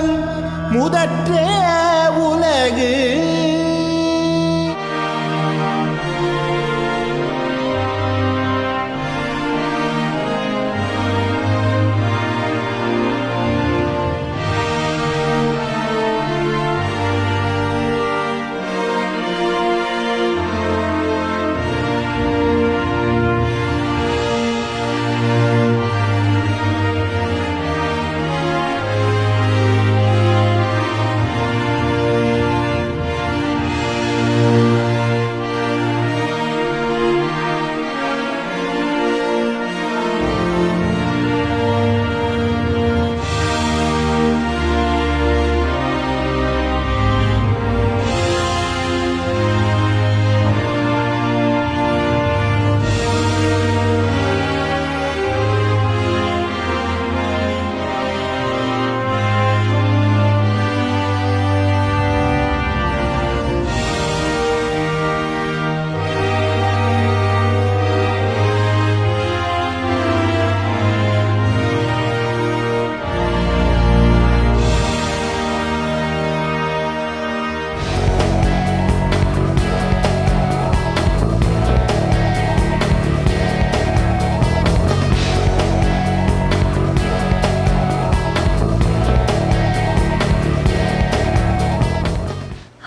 முதல்வன் முதற்றே உலகு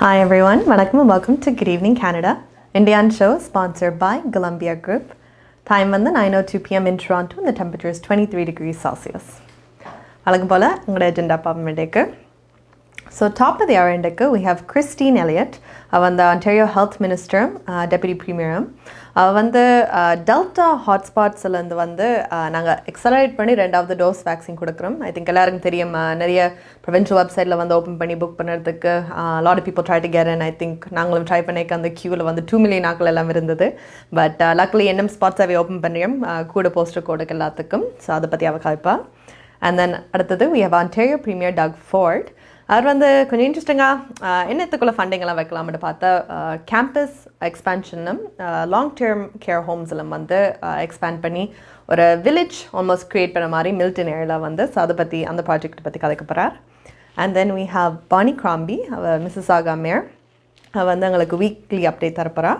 Hi everyone, welcome and welcome to Good Evening Canada. Indian show sponsored by Golumbia Group. Time வந்து 9:02 p.m. in Toronto and the temperature is 23 degrees Celsius. வழக்கம் போல உங்களோட agenda பார்ப்போம் இன்றைக்கு. So top of the hour இன்றைக்கு we have Christine Elliott. அவ வந்து Ontario Health Minister, Deputy Premier. அவ வந்து டெல்டா ஹாட்ஸ்பாட்ஸ்லேருந்து வந்து நாங்கள் எக்ஸலரேட் பண்ணி ரெண்டாவது டோஸ் வேக்சின் கொடுக்குறோம். ஐ திங்க் எல்லாருக்கும் தெரியும், நிறைய ப்ரொவின்ஷியல் வெப்சைட்டில் வந்து ஓப்பன் பண்ணி புக் பண்ணுறதுக்கு lot of people try to get and I think நாங்களும் ட்ரை பண்ணிக்க அந்த க்யூவில் வந்து 2 million ஆக்கள் எல்லாம் இருந்தது. பட் லக்லி என்னம் ஸ்பாட்ஸ் அவை ஓப்பன் பண்ணியும் கூட போஸ்டர் கோடுக்கு எல்லாத்துக்கும். ஸோ அதை பற்றி அவள் காய்ப்பா. அண்ட் தென் அடுத்தது we have Ontario Premier Doug Ford. அவர் வந்து கொஞ்சம் இன்ட்ரெஸ்டிங்காக என்னத்துக்குள்ள ஃபண்டிங்கெல்லாம் வைக்கலாம்னு பார்த்தா கேம்பஸ் எக்ஸ்பேன்ஷனும் லாங் டேர்ம் கேர் ஹோம்ஸிலும் வந்து எக்ஸ்பேண்ட் பண்ணி ஒரு வில்லேஜ் ஆல்மோஸ்ட் க்ரியேட் பண்ண மாதிரி மில்டன் ஏரியாவில் வந்து. ஸோ அதை பற்றி அந்த ப்ராஜெக்ட் பற்றி கதைக்க போகிறார். And then we have Bonnie Crombie, அவர் மிஸ்ஸிசாகா மேயர். அவர் வந்து எங்களுக்கு வீக்லி அப்டேட் தரப்போகிறா.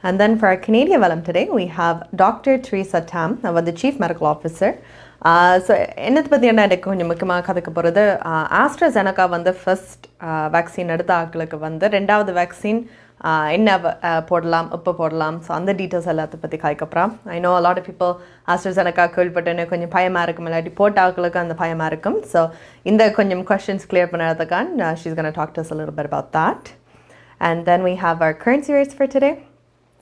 And then for our Canadian Valum today, we have Dr. Teresa Tam, the Chief Medical Officer. So என்னத்தை பற்றி என்ன எனக்கு கொஞ்சம் முக்கியமாக கதைக்க போகிறது, ஆஸ்ட்ராசெனக்கா வந்து ஃபர்ஸ்ட் வேக்சின் எடுத்த ஆட்களுக்கு வந்து ரெண்டாவது வேக்சின் என்ன போடலாம், எப்போ போடலாம், ஸோ அந்த டீட்டெயில்ஸ் எல்லாத்தை பற்றி காய்க்கப்புறம். I know lot of people AstraZeneca கேள்விப்பட்டேன்னு கொஞ்சம் பயமாக இருக்கும், இல்லாட்டி போட்ட ஆட்களுக்கு அந்த பயமாக இருக்கும். ஸோ இந்த கொஞ்சம் கொஸ்டின்ஸ் கிளியர் பண்ணுறதுக்கான she's gonna talk to us a little bit about that. And then we have our currency rates for today.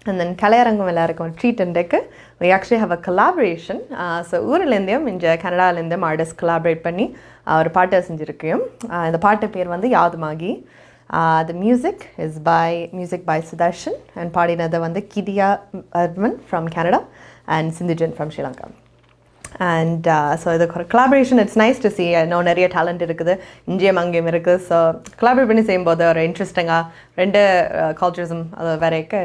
And then Kalaiarangam எல்லாருக்கும் ட்ரீட் இன்றைக்கு we actually have a collaboration. So ஊரிலேருந்தையும் இங்கே கனடாலேருந்தும் artist collaborate பண்ணி ஒரு பாட்டை செஞ்சுருக்கையும். இந்த பாட்டு பேர் வந்து யாதுமாகி. The music is by Sudarshan and பாடினதை வந்து கிதியா அர்மன் from Canada and Sindhujan from Sri Lanka. And so இது collaboration, it's nice to see. I know நிறைய டேலண்ட் இருக்குது, இங்கேயும் அங்கேயும் இருக்குது. ஸோ collaborate பண்ணி செய்யும்போது ஒரு இன்ட்ரெஸ்டிங்காக ரெண்டு கல்ச்சர்ஸும் அது வரைக்கும்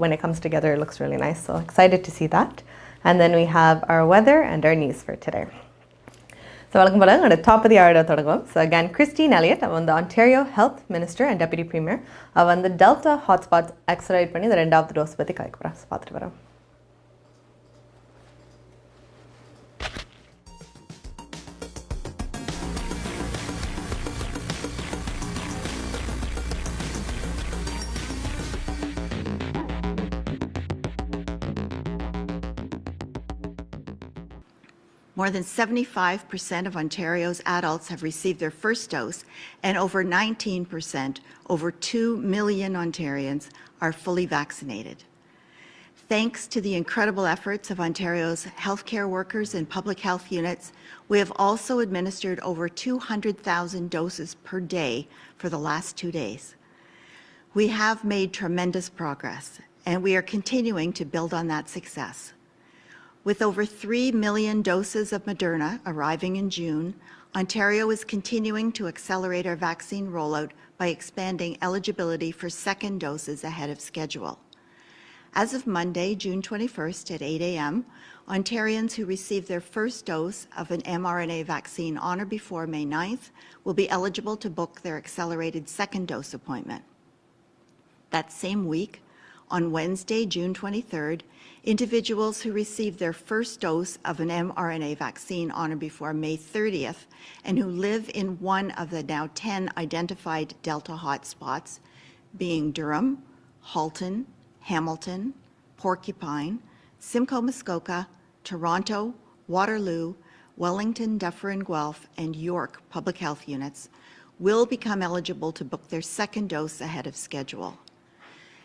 when it comes together it looks really nice. So excited to see that. And then we have our weather and our news for today. So வழக்கம் போல எங்களோட டாப் ஆஃப் தி ஹவரோட தொடங்குவோம். ஸோ அகேன் கிறிஸ்டின் எலியட், அவள் வந்து Ontario Health Minister and Deputy Premier. அவள் வந்து delta hotspots accelerate பண்ணி இந்த ரெண்டாவது டோஸ் பற்றி கலைக்கிறோம். பார்த்துட்டு வரோம். More than 75% of Ontario's adults have received their first dose, and over 19%, over 2 million Ontarians, are fully vaccinated. Thanks to the incredible efforts of Ontario's healthcare workers and public health units, we have also administered over 200,000 doses per day for the last 2 days. We have made tremendous progress, and we are continuing to build on that success. With over 3 million doses of Moderna arriving in June, Ontario is continuing to accelerate our vaccine rollout by expanding eligibility for second doses ahead of schedule. As of Monday, June 21st at 8 a.m., Ontarians who received their first dose of an mRNA vaccine on or before May 9th will be eligible to book their accelerated second dose appointment. That same week, on Wednesday, June 23rd, individuals who received their first dose of an mRNA vaccine on or before May 30th and who live in one of the now 10 identified Delta hotspots, being Durham, Halton, Hamilton, Porcupine, Simcoe Muskoka, Toronto, Waterloo, Wellington, Dufferin, Guelph, and York public health units will become eligible to book their second dose ahead of schedule.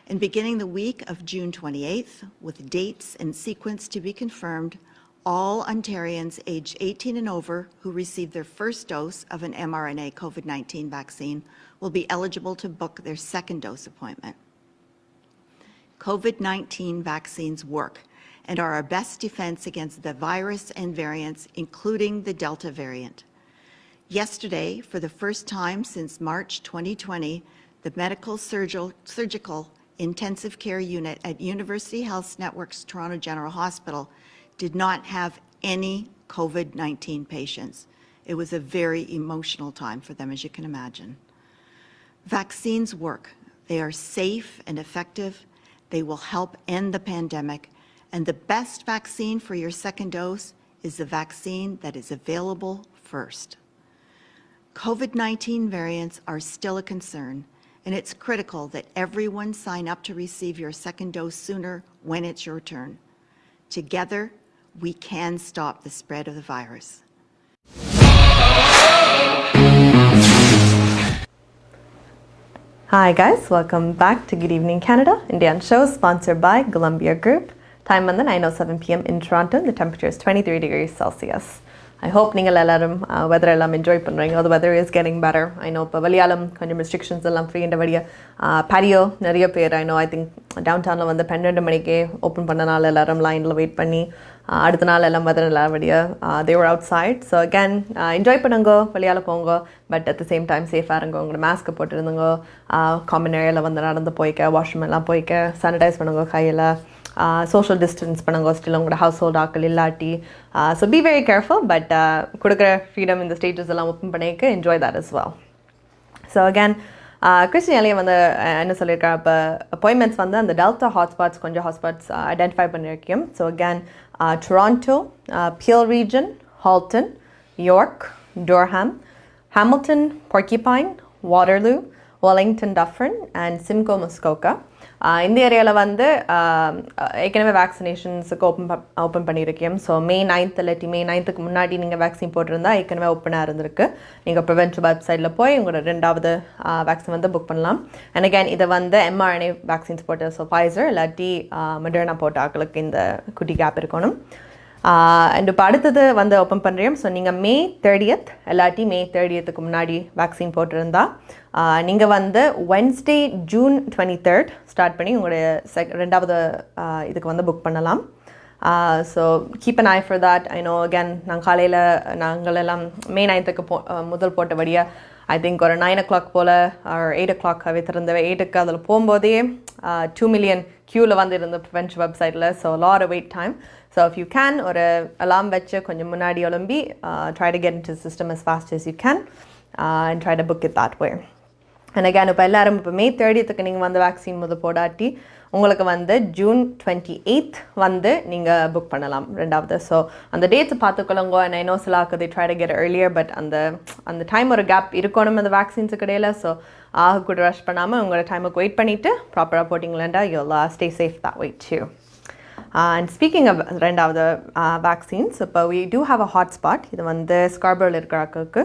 And beginning the week of June 28th, with dates and sequence to be confirmed, all Ontarians aged 18 and over who received their first dose of an mRNA COVID-19 vaccine will be eligible to book their second dose appointment. COVID-19 vaccines work and are our best defense against the virus and variants, including the Delta variant. Yesterday, for the first time since March 2020, the Medical Surgical Intensive Care Unit at University Health Network's Toronto General Hospital did not have any COVID-19 patients. It was a very emotional time for them, as you can imagine. Vaccines work. They are safe and effective. They will help end the pandemic. And the best vaccine for your second dose is the vaccine that is available first. COVID-19 variants are still a concern, and it's critical that everyone sign up to receive your second dose sooner when it's your turn. Together, we can stop the spread of the virus. Hi guys, welcome back to Good Evening Canada, Indian show sponsored by Golumbia Group. Time on the 9:07 p.m. in Toronto. The temperature is 23 degrees Celsius. I hope நீங்கள் எல்லாரும் weather எல்லாம் enjoy பண்ணுறீங்க. The weather is getting better. I know இப்போ வலியாலம் கொஞ்சம் restrictions எல்லாம் free என்றபடியே patio நிறைய பேர் I know I think downtownல வந்து 12 மணிக்கே ஓப்பன் பண்ணனால எல்லாரும் லைனில் வெயிட் பண்ணி அடுத்த நாள் எல்லாம் weather எல்லாபடியே they were outside. So again enjoy பண்ணுங்க, வலியால போங்க, but at the same time சேஃபாக இருங்க. உங்களோட மாஸ்க்கை போட்டுருந்துங்க, காமன் ஏரியாவில் வந்து நடந்து போய்க்க, வாஷ்ரூம் எல்லாம் போய்க்க, சானிடைஸ் பண்ணுங்க கையில், social distance பண்ணுங்க ஸ்டில் உங்களோட ஹவுஸ் ஹோல்ட் ஆக்கள் இல்லாட்டி. So be very careful, but கொடுக்குற ஃப்ரீடம் இந்த ஸ்டேஜஸ் எல்லாம் ஓப்பன் பண்ணிக்க enjoy that as well. So again கிறிஸ்டியாலேயே வந்து என்ன சொல்லியிருக்காரு, இப்போ அப்பாயின்மெண்ட்ஸ் வந்து அந்த டெல்டா ஹாட்ஸ்பாட்ஸ் கொஞ்சம் ஹாட்ஸ்பாட்ஸ் ஐடென்டிஃபை பண்ணியிருக்கோம். So again Toronto, Peel region, Halton, York, Durham, Hamilton, Porcupine, Waterloo, Wellington, Dufferin, and Simcoe Muskoka. இந்த ஏரியாவில் வந்து ஏற்கனவே வேக்சினேஷன்ஸுக்கு ஓப்பன் பண்ணியிருக்கேன். ஸோ May 9th இல்லாட்டி May 9th முன்னாடி நீங்கள் வேக்சின் போட்டிருந்தா ஏற்கனவே ஓப்பனாக இருந்திருக்கு. நீங்கள் ப்ரிவென்டிவ் வெப்சைட்டில் போய் உங்களோட ரெண்டாவது வேக்சின் வந்து புக் பண்ணலாம். அண்ட் அகேன் இதை வந்து mRNA வேக்சின்ஸ் போட்டு, ஸோ Pfizer இல்லாட்டி Moderna போட்ட ஆக்களுக்கு இந்த குட்டி கேப் இருக்கணும். அண்ட் இப்போ அடுத்தது வந்து ஓப்பன் பண்ணுறோம். ஸோ நீங்கள் May 30th இல்லாட்டி May 30th முன்னாடி வேக்சின் போட்டிருந்தா நீங்கள் வந்து Wednesday, June 23rd ஸ்டார்ட் பண்ணி உங்களுடைய ரெண்டாவது இதுக்கு வந்து புக் பண்ணலாம். So keep an I for that. I know again நாங்கள் எல்லாம் May 9th முதல் போட்டபடியாக ஐ திங்க் ஒரு 9 o'clock போல் ஒரு 8 o'clock திறந்தவை. 8க்கு அதில் போகும்போதே 2 million க்யூவில் வந்து இருந்த ப்ரிவென்டிவ் வெப்சைட்டில். So lot wait time. So if you can ஒரு அலாம் வச்சு கொஞ்சம் முன்னாடி ஒலம்பி try to get into system as fast as you can and try to book it that way. And again இப்போ எல்லாரும் இப்போ May 30th நீங்கள் வந்து வேக்சின் முதல் போடாட்டி உங்களுக்கு வந்து June 28th வந்து நீங்கள் புக் பண்ணலாம் ரெண்டாவது. ஸோ அந்த டேட்ஸ் பார்த்துக்கொள்ளுங்க. அண்ட் ஐ நோ சிலாக்கு they try to get earlier, but அந்த டைம் ஒரு கேப் இருக்கணும் அந்த வேக்சின்ஸுக்கு இடையில. ஸோ கூட ரஷ் பண்ணாமல் உங்களோட டைமுக்கு வெயிட் பண்ணிவிட்டு ப்ராப்பராக போட்டிங்களா you'll stay safe that way too. And speaking of ரெண்டாவது vaccines, இப்போ we do have a hotspot. இது வந்து ஸ்கார்பரோவில் இருக்கிறாக்கு.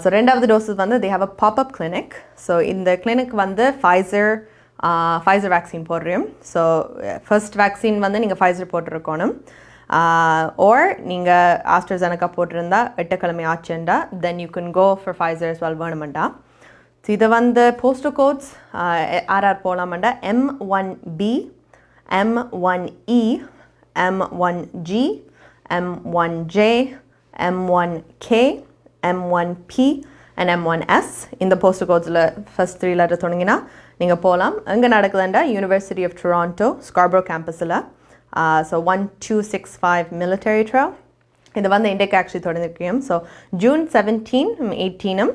ஸோ ரெண்டாவது டோஸஸ் வந்து they have a pop-up clinic. So இந்த கிளினிக் வந்து Pfizer வேக்சின் போடுறோம். ஸோ ஃபர்ஸ்ட் வேக்சின் வந்து நீங்கள் Pfizer போட்டிருக்கணும். ஓர் நீங்கள் AstraZeneca போட்டிருந்தா 8 கிழமை ஆச்சுண்டா then you can go for Pfizer as well வேணுமெண்டா. ஸோ இதை வந்து போஸ்டல் கோட்ஸ் யார் போகலாமெண்டா M1B, M1E, M1G, M1J, M1K, M1P, and M1S. இந்த போஸ்ட் கோட்ஸில் ஃபர்ஸ்ட் 3 லெட்டர் சொன்னீங்கன்னா நீங்கள் போகலாம். எங்கே நடக்குதுண்டா யூனிவர்சிட்டி ஆஃப் டொராண்டோ ஸ்கார்பரோ கேம்பஸில். So 1265 military trail. இது வந்து இன்றைக்கு ஆக்சுவலி தொடங்கியிருக்கோம். ஸோ ஜூன் 17, 18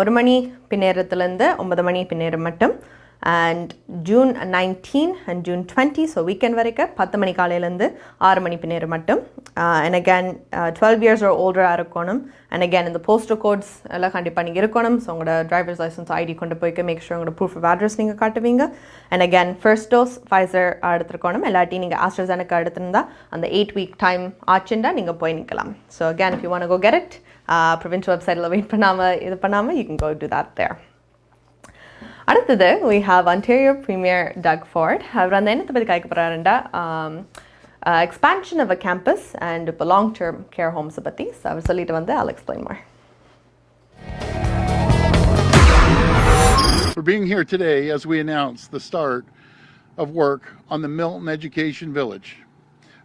1 மணி பின்னேரத்துலேருந்து 9 மணி பின்னேரம் மட்டும். And June 19 and June 20, so weekend வரைக்கும் 10 மணி காலையிலேருந்து 6 மணி பின்னேரம் மட்டும். And again 12 years or older இருக்கணும். அண்ட் அகேன் இந்த போஸ்டல் கோட்ஸ் எல்லாம் கண்டிப்பாக நீங்கள் இருக்கணும். ஸோ உங்களோட டிரைவர்ஸ் லைசன்ஸ் ஐடி கொண்டு போய்க்க மேக் ஷூர் உங்களோட ப்ரூஃப் ஆஃப் அட்ரஸ் நீங்கள் காட்டுவீங்க. And again first dose Pfizer எடுத்துருக்கணும். இல்லாட்டி நீங்கள் ஆஸ்ட்ராசெனக்கா எடுத்திருந்தா அந்த 8 week டைம் ஆச்சுண்டா நீங்கள் போய் நிற்கலாம். So again if you want go get it, province வெப்சைட்டில் வெயிட் பண்ணாமல் you can go to that there. அடுத்தது we have Ontario Premier Doug Ford. அவர் அந்த என்னத்தை பற்றி கேட்க போகிறாருண்டா expansion of a campus and இப்போ long-term care homes பற்றி. ஸோ அவர் சொல்லிட்டு வந்து I'll explain more. For being here today as we announce the start of work on the Milton Education Village,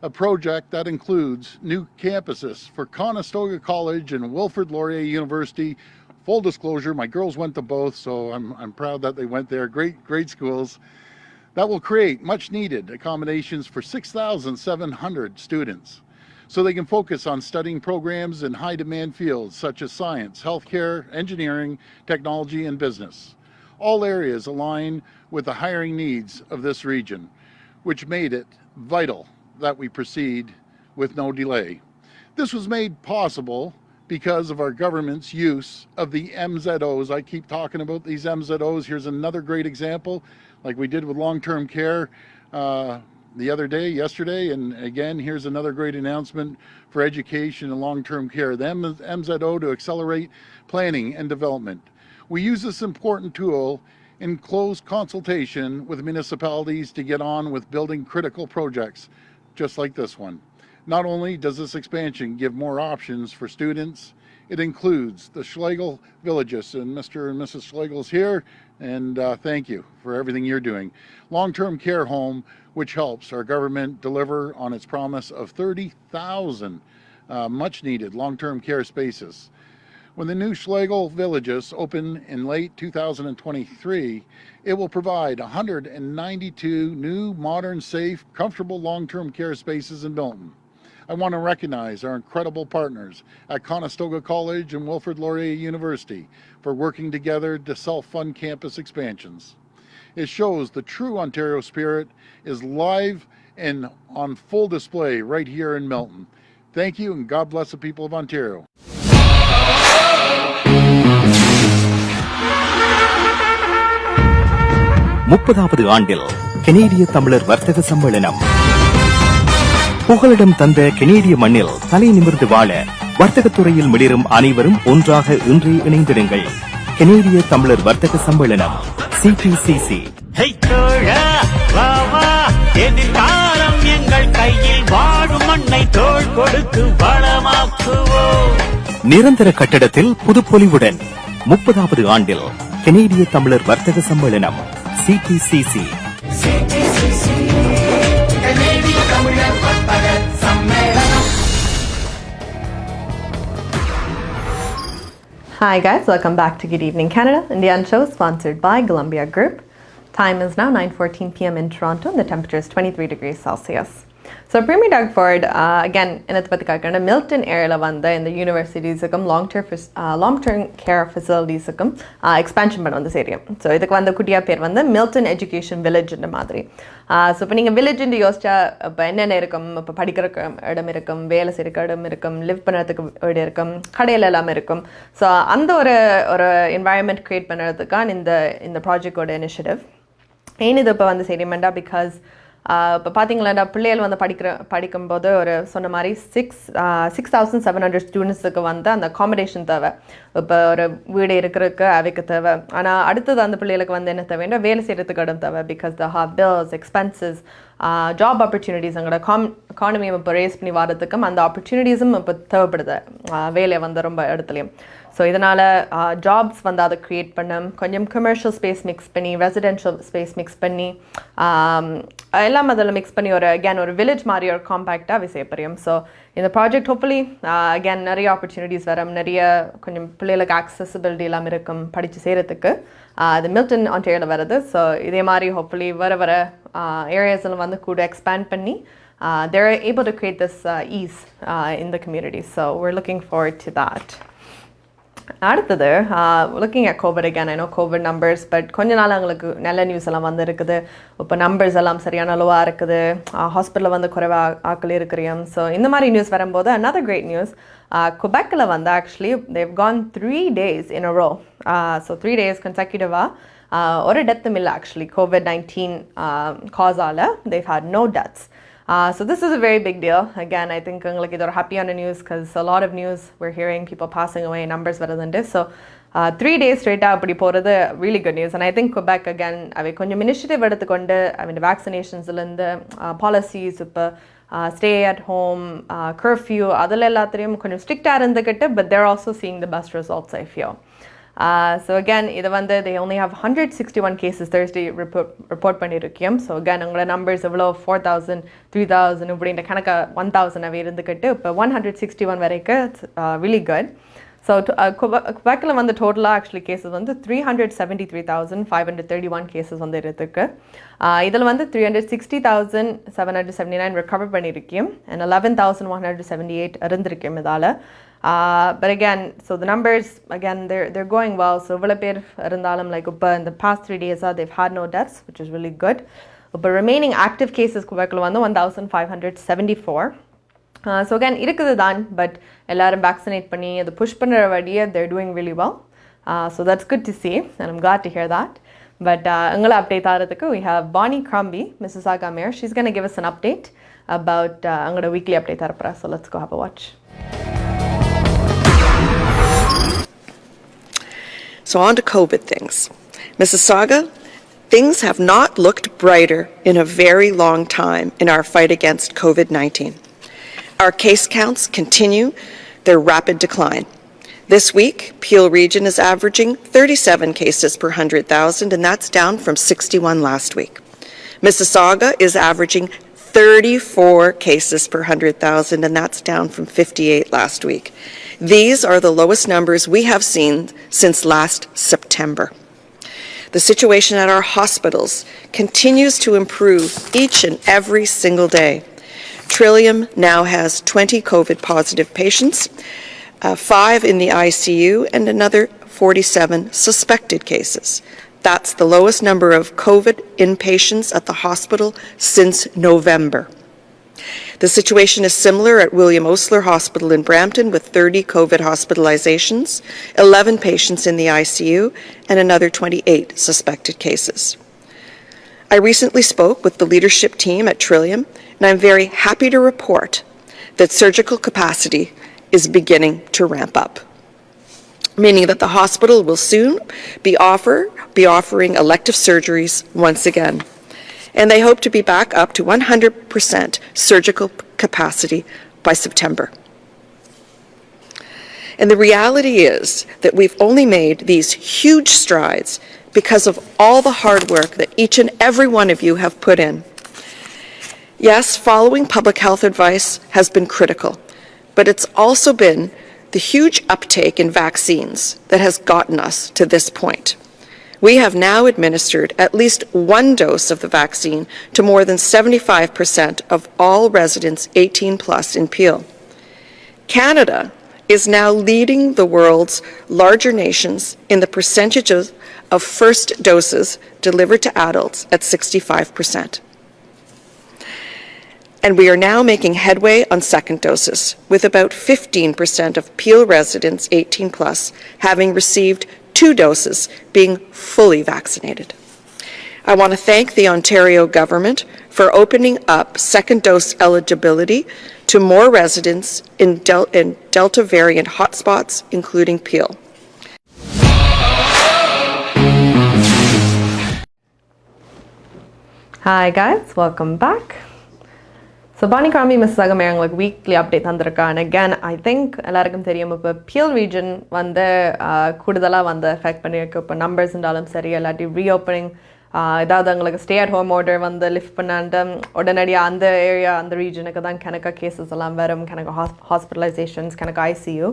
a project that includes new campuses for Conestoga College and Wilfrid Laurier University. Full disclosure, my girls went to both, so I'm proud that they went there. Great schools that will create much needed accommodations for 6,700 students, so they can focus on studying programs in high demand fields such as science, healthcare, engineering, technology, and business. All areas align with the hiring needs of this region, which made it vital that we proceed with no delay. This was made possible because of our government's use of the MZOs. I keep talking about these MZOs. Here's another great example, like we did with long-term care the other day, yesterday, and again, here's another great announcement for education and long-term care. The MZO to accelerate planning and development. We use this important tool in close consultation with municipalities to get on with building critical projects, just like this one. Not only does this expansion give more options for students, it includes the Schlegel villages, and Mr. and Mrs. Schlegel's here, and thank you for everything you're doing. Long-term care home, which helps our government deliver on its promise of 30,000 much-needed long-term care spaces. When the new Schlegel villages open in late 2023, it will provide 192 new, modern, safe, comfortable long-term care spaces in Milton. I want to recognize our incredible partners at Conestoga College and Wilfrid Laurier University for working together to self-fund campus expansions. It shows the true Ontario spirit is live and on full display right here in Milton. Thank you, and God bless the people of Ontario. முப்பதாவது ஆண்டில் கனேடிய தமிழர் வர்த்தக சம்மேளனம் புகலிடம் தந்த கனேடிய மண்ணில் தலை நிமிர்ந்து வாழ வர்த்தகத் துறையில் மிளிரும் அனைவரும் ஒன்றாக இன்றே இணைந்திடுங்கள். கனேடிய தமிழர் வர்த்தக சம்மேளனம் CTCC. எதிர்காலம் எங்கள் கையில் வாழும் மண்ணை தோள் கொடுத்து வளமாக்குவோம். நிரந்தர கட்டடத்தில் புதுப்பொலிவுடன் 30வது ஆண்டில் கனேடிய தமிழர் வர்த்தக சம்மேளனம் CTCC. Hi guys, welcome back to Good Evening Canada, Indian show sponsored by Golumbia Group. Time is now 9:14 p.m. in Toronto and the temperature is 23 degrees Celsius. So Premier Doug Ford, again, என்னத்தை பற்றி கேட்குறேன், Milton ஏரியாவில் வந்த இந்த யூனிவர்சிட்டிஸுக்கும் long-term care ஃபெசிலிட்டிஸுக்கும் expansion பண்ண வந்து சரியும். So இதுக்கு வந்த குட்டியாக பேர் வந்து மில்டன் எஜுகேஷன் வில்லேஜ்ன்ற மாதிரி. ஸோ இப்போ நீங்கள் வில்லேஜ்ன்னு யோசிச்சா இப்போ என்னென்ன இருக்கும், இப்போ படிக்கிறக்கு இடம் இருக்கும், வேலை செய்யறதுக்கு இடம் இருக்கும், லிவ் பண்ணுறதுக்கு இடம் இருக்கும், கடையில் எல்லாமே இருக்கும். ஸோ அந்த ஒரு என்வாயன்மெண்ட் க்ரியேட் பண்ணுறதுக்கான இந்த ப்ராஜெக்டோட இனிஷியேட்டிவ். ஏன் இது இப்போ வந்து சரிமெண்டா, பிகாஸ் இப்போ பார்த்தீங்களா பிள்ளைகள் வந்து படிக்கும்போது ஒரு சொன்ன மாதிரி 6,700 ஸ்டூடெண்ட்ஸுக்கு வந்து அந்த அகாமடேஷன் தேவை. இப்போ ஒரு வீடு இருக்கிறதுக்கு அவைக்கு தேவை. ஆனால் அடுத்தது அந்த பிள்ளைகளுக்கு வந்து என்ன தேவைன்னா வேலை செய்கிறதுக்கு இடம் தேவை. Because they have bills, expenses, job opportunities, அங்களோட எக்கானமியை இப்போ ரேஸ் பண்ணி வரதுக்கும் அந்த ஆப்பர்ச்சுனிட்டிஸும் இப்போ தேவைப்படுது வேலையை வந்து ரொம்ப இடத்துலையும். ஸோ இதனால் ஜாப்ஸ் வந்து அதை க்ரியேட் பண்ண கொஞ்சம் கமர்ஷியல் ஸ்பேஸ் மிக்ஸ் பண்ணி, ரெசிடென்ஷியல் ஸ்பேஸ் மிக்ஸ் பண்ணி, எல்லாம் அதில் மிக்ஸ் பண்ணி ஒரு வில்லேஜ் மாதிரி ஒரு காம்பேக்டாக விசைப்பரியும். ஸோ இந்த ப்ராஜெக்ட் ஹோப்ஃபுல்லி அகேன் நிறைய ஆப்பர்ச்சுனிட்டிஸ் வரும், நிறைய கொஞ்சம் பிள்ளைகளுக்கு ஆக்சசிபிலிட்டி எல்லாம் இருக்கும் படித்து செய்கிறதுக்கு. அது மில்டன் ஆன்டேரியோவில் வருது. ஸோ இதே மாதிரி ஹோப்ஃபுல்லி வர ஏரியாஸில் வந்து கூட எக்ஸ்பேண்ட் பண்ணி they're able to create this ease in the community. So we're looking forward to that. அடுத்தது looking at COVID again, I know COVID numbers, but கொஞ்ச நாள் எங்களுக்கு நல்ல நியூஸ் எல்லாம் வந்து இருக்குது. இப்போ நம்பர்ஸ் எல்லாம் சரியான லோவாக இருக்குது, ஹாஸ்பிட்டலில் வந்து குறைவாக ஆக்கள் இருக்கிறோம். ஸோ இந்த மாதிரி நியூஸ் வரும்போது another great news, Quebecல வந்து actually they've gone 3 days in a row. So 3 days consecutive-ஆக ஒரு டெத்தும் இல்லை actually COVID-19 காஸால். They've had no deaths. So this is a very big deal. Again, I think it's happy on the news because a lot of news we're hearing people passing away, numbers better than this. So 3 days straight up, really good news. And I think Quebec again, konjam initiative edukondu, the vaccinations the policies, stay at home, curfew, adalla ellathiriyum konjam strict ah irundukittu, but they're also seeing the best results, I feel. So again, they only have 161 cases Thursday report பண்ணிருக்கோம். So again, உங்களோட numbers எவ்வளோ 4,000, 3,000 இப்படின்ற கணக்க 1,000 அவை இருந்துக்கிட்டு இப்போ 161 வரைக்கும் really good. So Quebecல வந்து டோட்டலாக ஆக்சுவலி கேசஸ் வந்து 373,531 கேசஸ் வந்து இருக்கு. இதில் வந்து 360,779 ரெக்கவர் பண்ணியிருக்கோம் and 11,178 இருந்திருக்கோம் இதால். But again, so the numbers again they're going well. So இவ்வளோ பேர் இருந்தாலும் like in the past 3 days they've had no deaths, which is really good. But remaining active cases Quebecல வந்து 1,574. So again இருக்குது தான், but எல்லாரும் vaccinate பண்ணி அதை push பண்ணுற வழியை they're doing really well. So that's good to see and I'm glad to hear that. But உங்களை update ஆகிறதுக்கு we have Bonnie Crombie, Mississauga Mayor. She's going to give us an update about உங்களோட weekly update ஆகிறப்ப. So let's go have a watch. So on to COVID things. Mississauga, things have not looked brighter in a very long time in our fight against COVID-19. Our case counts continue their rapid decline. This week, Peel Region is averaging 37 cases per 100,000, and that's down from 61 last week. Mississauga is averaging 34 cases per 100,000, and that's down from 58 last week. These are the lowest numbers we have seen since last September. The situation at our hospitals continues to improve each and every single day. Trillium now has 20 COVID-positive patients, 5 in the ICU, and another 47 suspected cases. That's the lowest number of COVID inpatients at the hospital since November. The situation is similar at William Osler Hospital in Brampton with 30 COVID hospitalizations, 11 patients in the ICU, and another 28 suspected cases. I recently spoke with the leadership team at Trillium, and I'm very happy to report that surgical capacity is beginning to ramp up, meaning that the hospital will soon be offering elective surgeries once again. And they hope to be back up to 100% surgical capacity by September. And the reality is that we've only made these huge strides because of all the hard work that each and every one of you have put in. Yes, following public health advice has been critical, but it's also been the huge uptake in vaccines that has gotten us to this point. We have now administered at least one dose of the vaccine to more than 75% of all residents 18 plus in Peel. Canada is now leading the world's larger nations in the percentages of first doses delivered to adults at 65%. And we are now making headway on second doses, with about 15% of Peel residents 18 plus having received 2 doses being fully vaccinated. I want to thank the Ontario government for opening up second dose eligibility to more residents in Delta variant hotspots, including Peel. Hi guys, welcome back. So Bonnie Crombie, Mississauga Mayor, like weekly update தந்திருக்கா. And again, I think எல்லாருக்கும் தெரியும் இப்போ Peel region வந்து கூடுதலாக வந்து effect பண்ணியிருக்கு. இப்போ numbers இருந்தாலும் சரி, இல்லாட்டி ரீஓப்பனிங் ஏதாவது எங்களுக்கு ஸ்டே அட் ஹோம் ஆர்டர் வந்து லிஃப்ட் பண்ணாண்டு உடனடியாக அந்த ஏரியா அந்த ரீஜனுக்கு தான் கணக்காக கேசஸ் எல்லாம் வரும், கணக்கு ஹாஸ்பிட்டலைசேஷன்ஸ், கணக்கு ஐசியூ.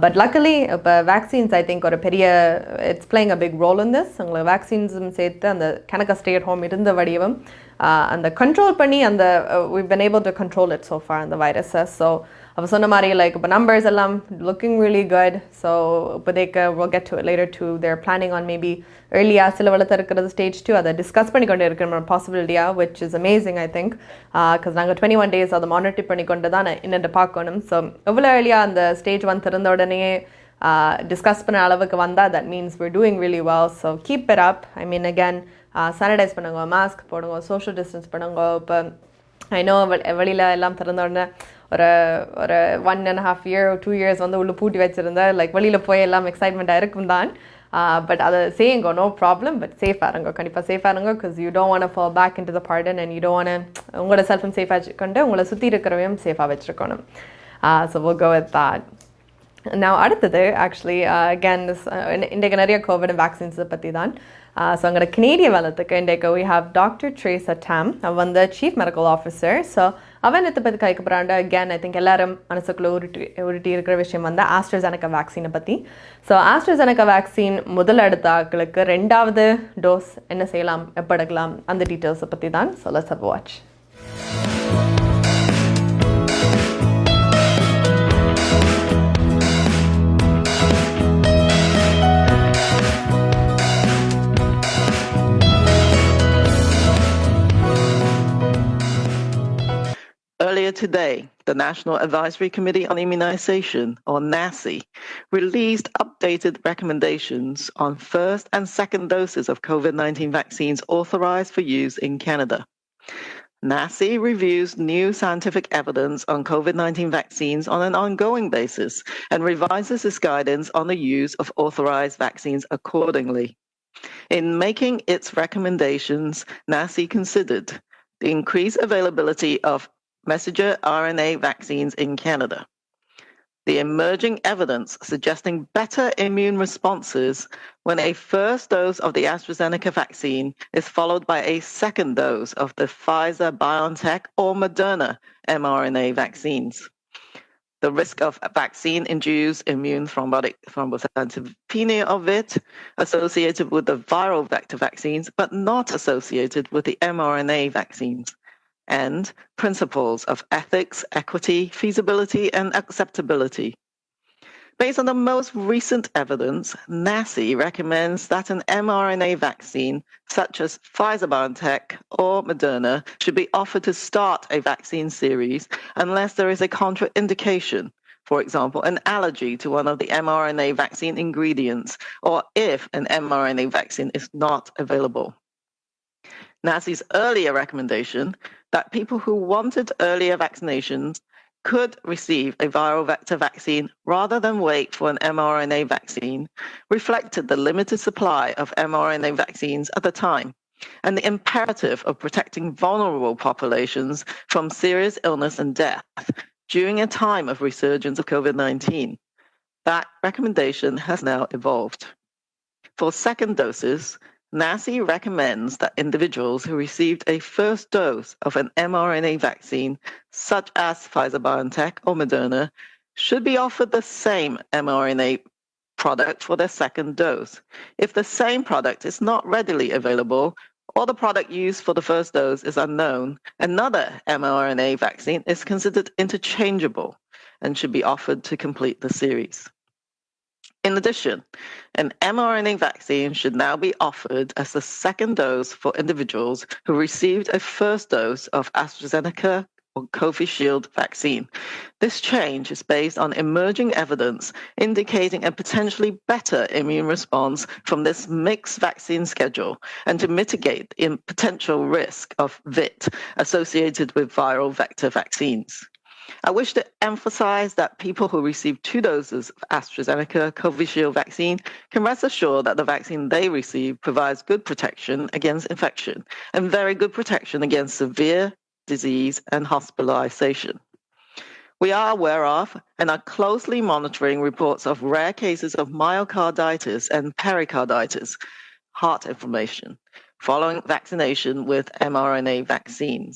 பட் லக்கலி இப்போ வேக்சின்ஸ் ஐ திங்க் ஒரு பெரிய it's playing a big role in this. உங்களுக்கு வேக்சின்ஸும் சேர்த்து அந்த கணக்காக ஸ்டே அட் ஹோம் இருந்த வடிவம் அந்த கண்ட்ரோல் பண்ணி அந்த we've been able to control it so far இந்த வைரஸை. ஸோ அப்போ சொன்ன மாதிரி லைக் இப்போ நம்பர்ஸ் எல்லாம் லுக்கிங் ரியலி குட். ஸோ இப்போதைக்கு we'll get to it later too. They're planning on maybe earliயாக சில வளர்த்து இருக்கிறது ஸ்டேஜ் 2 அதை டிஸ்கஸ் பண்ணி கொண்டு இருக்கிற பாசிபிலிட்டியாக, which is amazing I think. Because நாங்கள் 21 days அதை மானிட்டர் பண்ணி கொண்டு தான் என்னென்று பார்க்கணும். ஸோ எவ்வளோ ஏர்லியாக அந்த ஸ்டேஜ் 1 திறந்த உடனே டிஸ்கஸ் பண்ண அளவுக்கு வந்தால் that means we're doing really well. So keep it up. I mean again, sanitise பண்ணுங்க, மாஸ்க் போடுங்க, சோஷியல் டிஸ்டன்ஸ் பண்ணுங்க. இப்போ ஐ நோ வெளியில் எல்லாம் திறந்த உடனே ஒரு 1.5 year 2 years வந்து உள்ளே பூட்டி வச்சுருந்தேன். லைக் வெளியில் போய் எல்லாம் எக்ஸைட்மெண்ட்டாக இருக்கும் தான். பட் அதை செய்யுங்க, நோ ப்ராப்ளம். பட் சேஃபாக இருங்க, கண்டிப்பாக சேஃபாக இருங்க. Because you don't want fall back into the burden and you don't want உங்களோட செல்ஃபும் சேஃபாக வச்சுக்கொண்டு உங்களை சுற்றி இருக்கிறவையும் சேஃபாக வச்சுருக்கணும். So we'll go with that. Now அடுத்தது ஆக்சுவலி அகேன் இன்றைக்கு நிறைய கோவிட் வேக்சின்ஸை பற்றி தான். ஸோ அங்கே கனேடிய வளத்துக்கு இன்றைக்கு we have Dr. Teresa Tam. அவன் வந்து சீஃப் மெடிக்கல் ஆஃபீஸர். ஸோ அவன் இதை பற்றி கைக்கப்படுறாண்டு அகேன் ஐ திங்க் எல்லாரும் மனசுக்குள்ளே உருட்டி இருக்கிற விஷயம் வந்து AstraZeneca வேக்சினை பற்றி. ஸோ AstraZeneca வேக்சின் முதல் எடுத்த ஆட்களுக்கு 2வது டோஸ் என்ன செய்யலாம், எப்போ எடுக்கலாம், அந்த டீட்டெயில்ஸை பற்றி தான். So let's have a watch. Earlier today, the National Advisory Committee on Immunization, or NACI, released updated recommendations on first and second doses of COVID-19 vaccines authorized for use in Canada. NACI reviews new scientific evidence on COVID-19 vaccines on an ongoing basis and revises its guidance on the use of authorized vaccines accordingly. In making its recommendations, NACI considered the increased availability of messenger RNA vaccines in Canada, the emerging evidence suggesting better immune responses when a first dose of the AstraZeneca vaccine is followed by a second dose of the Pfizer-BioNTech or Moderna mRNA vaccines, the risk of vaccine-induced immune thrombocytopenia of it associated with the viral vector vaccines but not associated with the mRNA vaccines, and principles of ethics, equity, feasibility, and acceptability. Based on the most recent evidence, NACI recommends that an mRNA vaccine, such as Pfizer-BioNTech or Moderna, should be offered to start a vaccine series unless there is a contraindication, for example, an allergy to one of the mRNA vaccine ingredients, or if an mRNA vaccine is not available. NACI's earlier recommendation that people who wanted earlier vaccinations could receive a viral vector vaccine rather than wait for an mRNA vaccine reflected the limited supply of mRNA vaccines at the time and the imperative of protecting vulnerable populations from serious illness and death during a time of resurgence of COVID-19. That recommendation has now evolved. For second doses, NACI recommends that individuals who received a first dose of an mRNA vaccine, such as Pfizer-BioNTech or Moderna, should be offered the same mRNA product for their second dose. If the same product is not readily available or the product used for the first dose is unknown, another mRNA vaccine is considered interchangeable and should be offered to complete the series. In addition, an mRNA vaccine should now be offered as the second dose for individuals who received a first dose of AstraZeneca or Covishield vaccine. This change is based on emerging evidence indicating a potentially better immune response from this mixed vaccine schedule and to mitigate the potential risk of VIT associated with viral vector vaccines. I wish to emphasize that people who receive 2 doses of AstraZeneca Covishield vaccine can rest assured that the vaccine they receive provides good protection against infection and very good protection against severe disease and hospitalization. We are aware of and are closely monitoring reports of rare cases of myocarditis and pericarditis, heart inflammation, following vaccination with mRNA vaccines.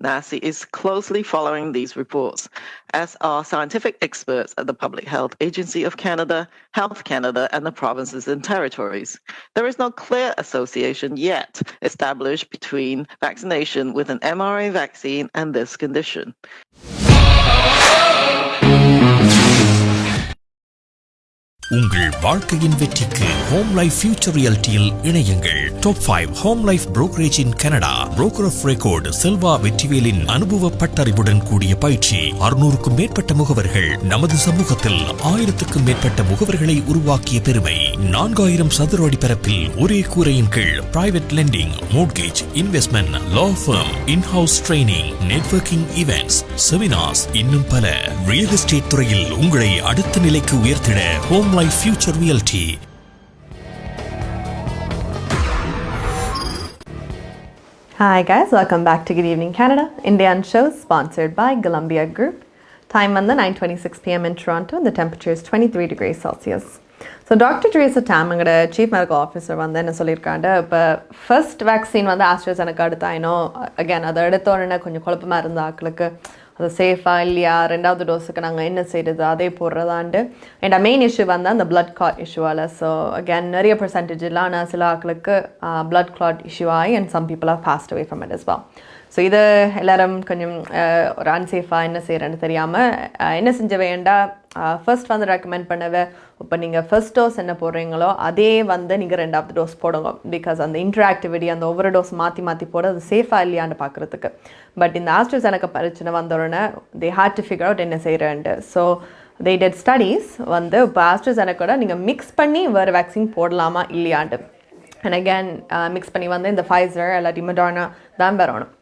NACI is closely following these reports, as are scientific experts at the Public Health Agency of Canada, Health Canada, and the provinces and territories. There is no clear association yet established between vaccination with an mRNA vaccine and this condition. உங்கள் வாழ்க்கையின் வெற்றிக்கு home life future ரியாலிட்டியில் இணையுங்கள். Top 5 home life brokerage in Canada. Broker of record Selva வெற்றிவேலின் அனுபவ பட்டறிவுடன் கூடிய பயிற்சி. 600க்கும் மேற்பட்ட முகவர்கள் நமது சமூகத்தில் 1000க்கும் மேற்பட்ட முகவர்களை உருவாக்கிய பெருமை. 4000 சதுர அடி பரப்பில் ஒரே கூரையின் கீழ் private lending, mortgage, investment, law firm, in house training, networking events, seminars, இன்னும் பல. ரியல் எஸ்டேட் துறையில் உங்களை அடுத்த நிலைக்கு உயர்த்திட home Life Future Realty. Hi guys, welcome back to Good Evening Canada. Indian show sponsored by Golumbia Group. Time on the 9:26 p.m. in Toronto and the temperature is 23 degrees Celsius. So Dr. Teresa Tam, எங்களோட Chief Medical Officer வந்து என்ன சொல்லியிருக்காங்க, இப்போ first vaccine வந்து AstraZeneca எடுத்தா again அதை எடுத்த உடனே கொஞ்சம் குழப்பமாக இருந்த ஆக்களுக்கு அது சேஃபாக இல்லையா, ரெண்டாவது டோஸுக்கு நாங்கள் என்ன செய்கிறது, அதே போடுறதாண்டு. அண்ட் மெயின் இஷ்யூ வந்து அந்த பிளட் கிளாட் இஷ்யூவால். ஸோ அகேன் நிறைய பர்சன்டேஜ் இல்லை, ஆனால் சில ஆக்களுக்கு பிளட் கிளாட் இஷ்யூ ஆகி and some people are passed away from it as well. So இது எல்லோரும் கொஞ்சம் ஒரு அன்சேஃபாக என்ன செய்கிறேன்னு தெரியாமல் என்ன செஞ்ச வேண்டா, ஃபர்ஸ்ட் வந்து ரெக்கமெண்ட் பண்ணவே இப்போ நீங்கள் ஃபர்ஸ்ட் டோஸ் என்ன போடுறீங்களோ அதே வந்து நீங்கள் ரெண்டாவது டோஸ் போடுங்க. பிகாஸ் அந்த இன்டராக்டிவிட்டி அந்த ஒவ்வொரு டோஸ் மாற்றி போட அது சேஃபாக இல்லையான்னு பார்க்குறதுக்கு. பட் இந்த AstraZeneca பிரச்சனை வந்தோடனே they had to figure out என்ன செய்கிறேன்ட்டு. ஸோ தே டெட் ஸ்டடீஸ் வந்து இப்போ AstraZeneca நீங்கள் மிக்ஸ் பண்ணி வேறு வேக்சின் போடலாமா இல்லையாண்டு. அண்ட் அகேன் மிக்ஸ் பண்ணி வந்து இந்த Pfizer இல்லாட்டி Moderna தான் வரணும்.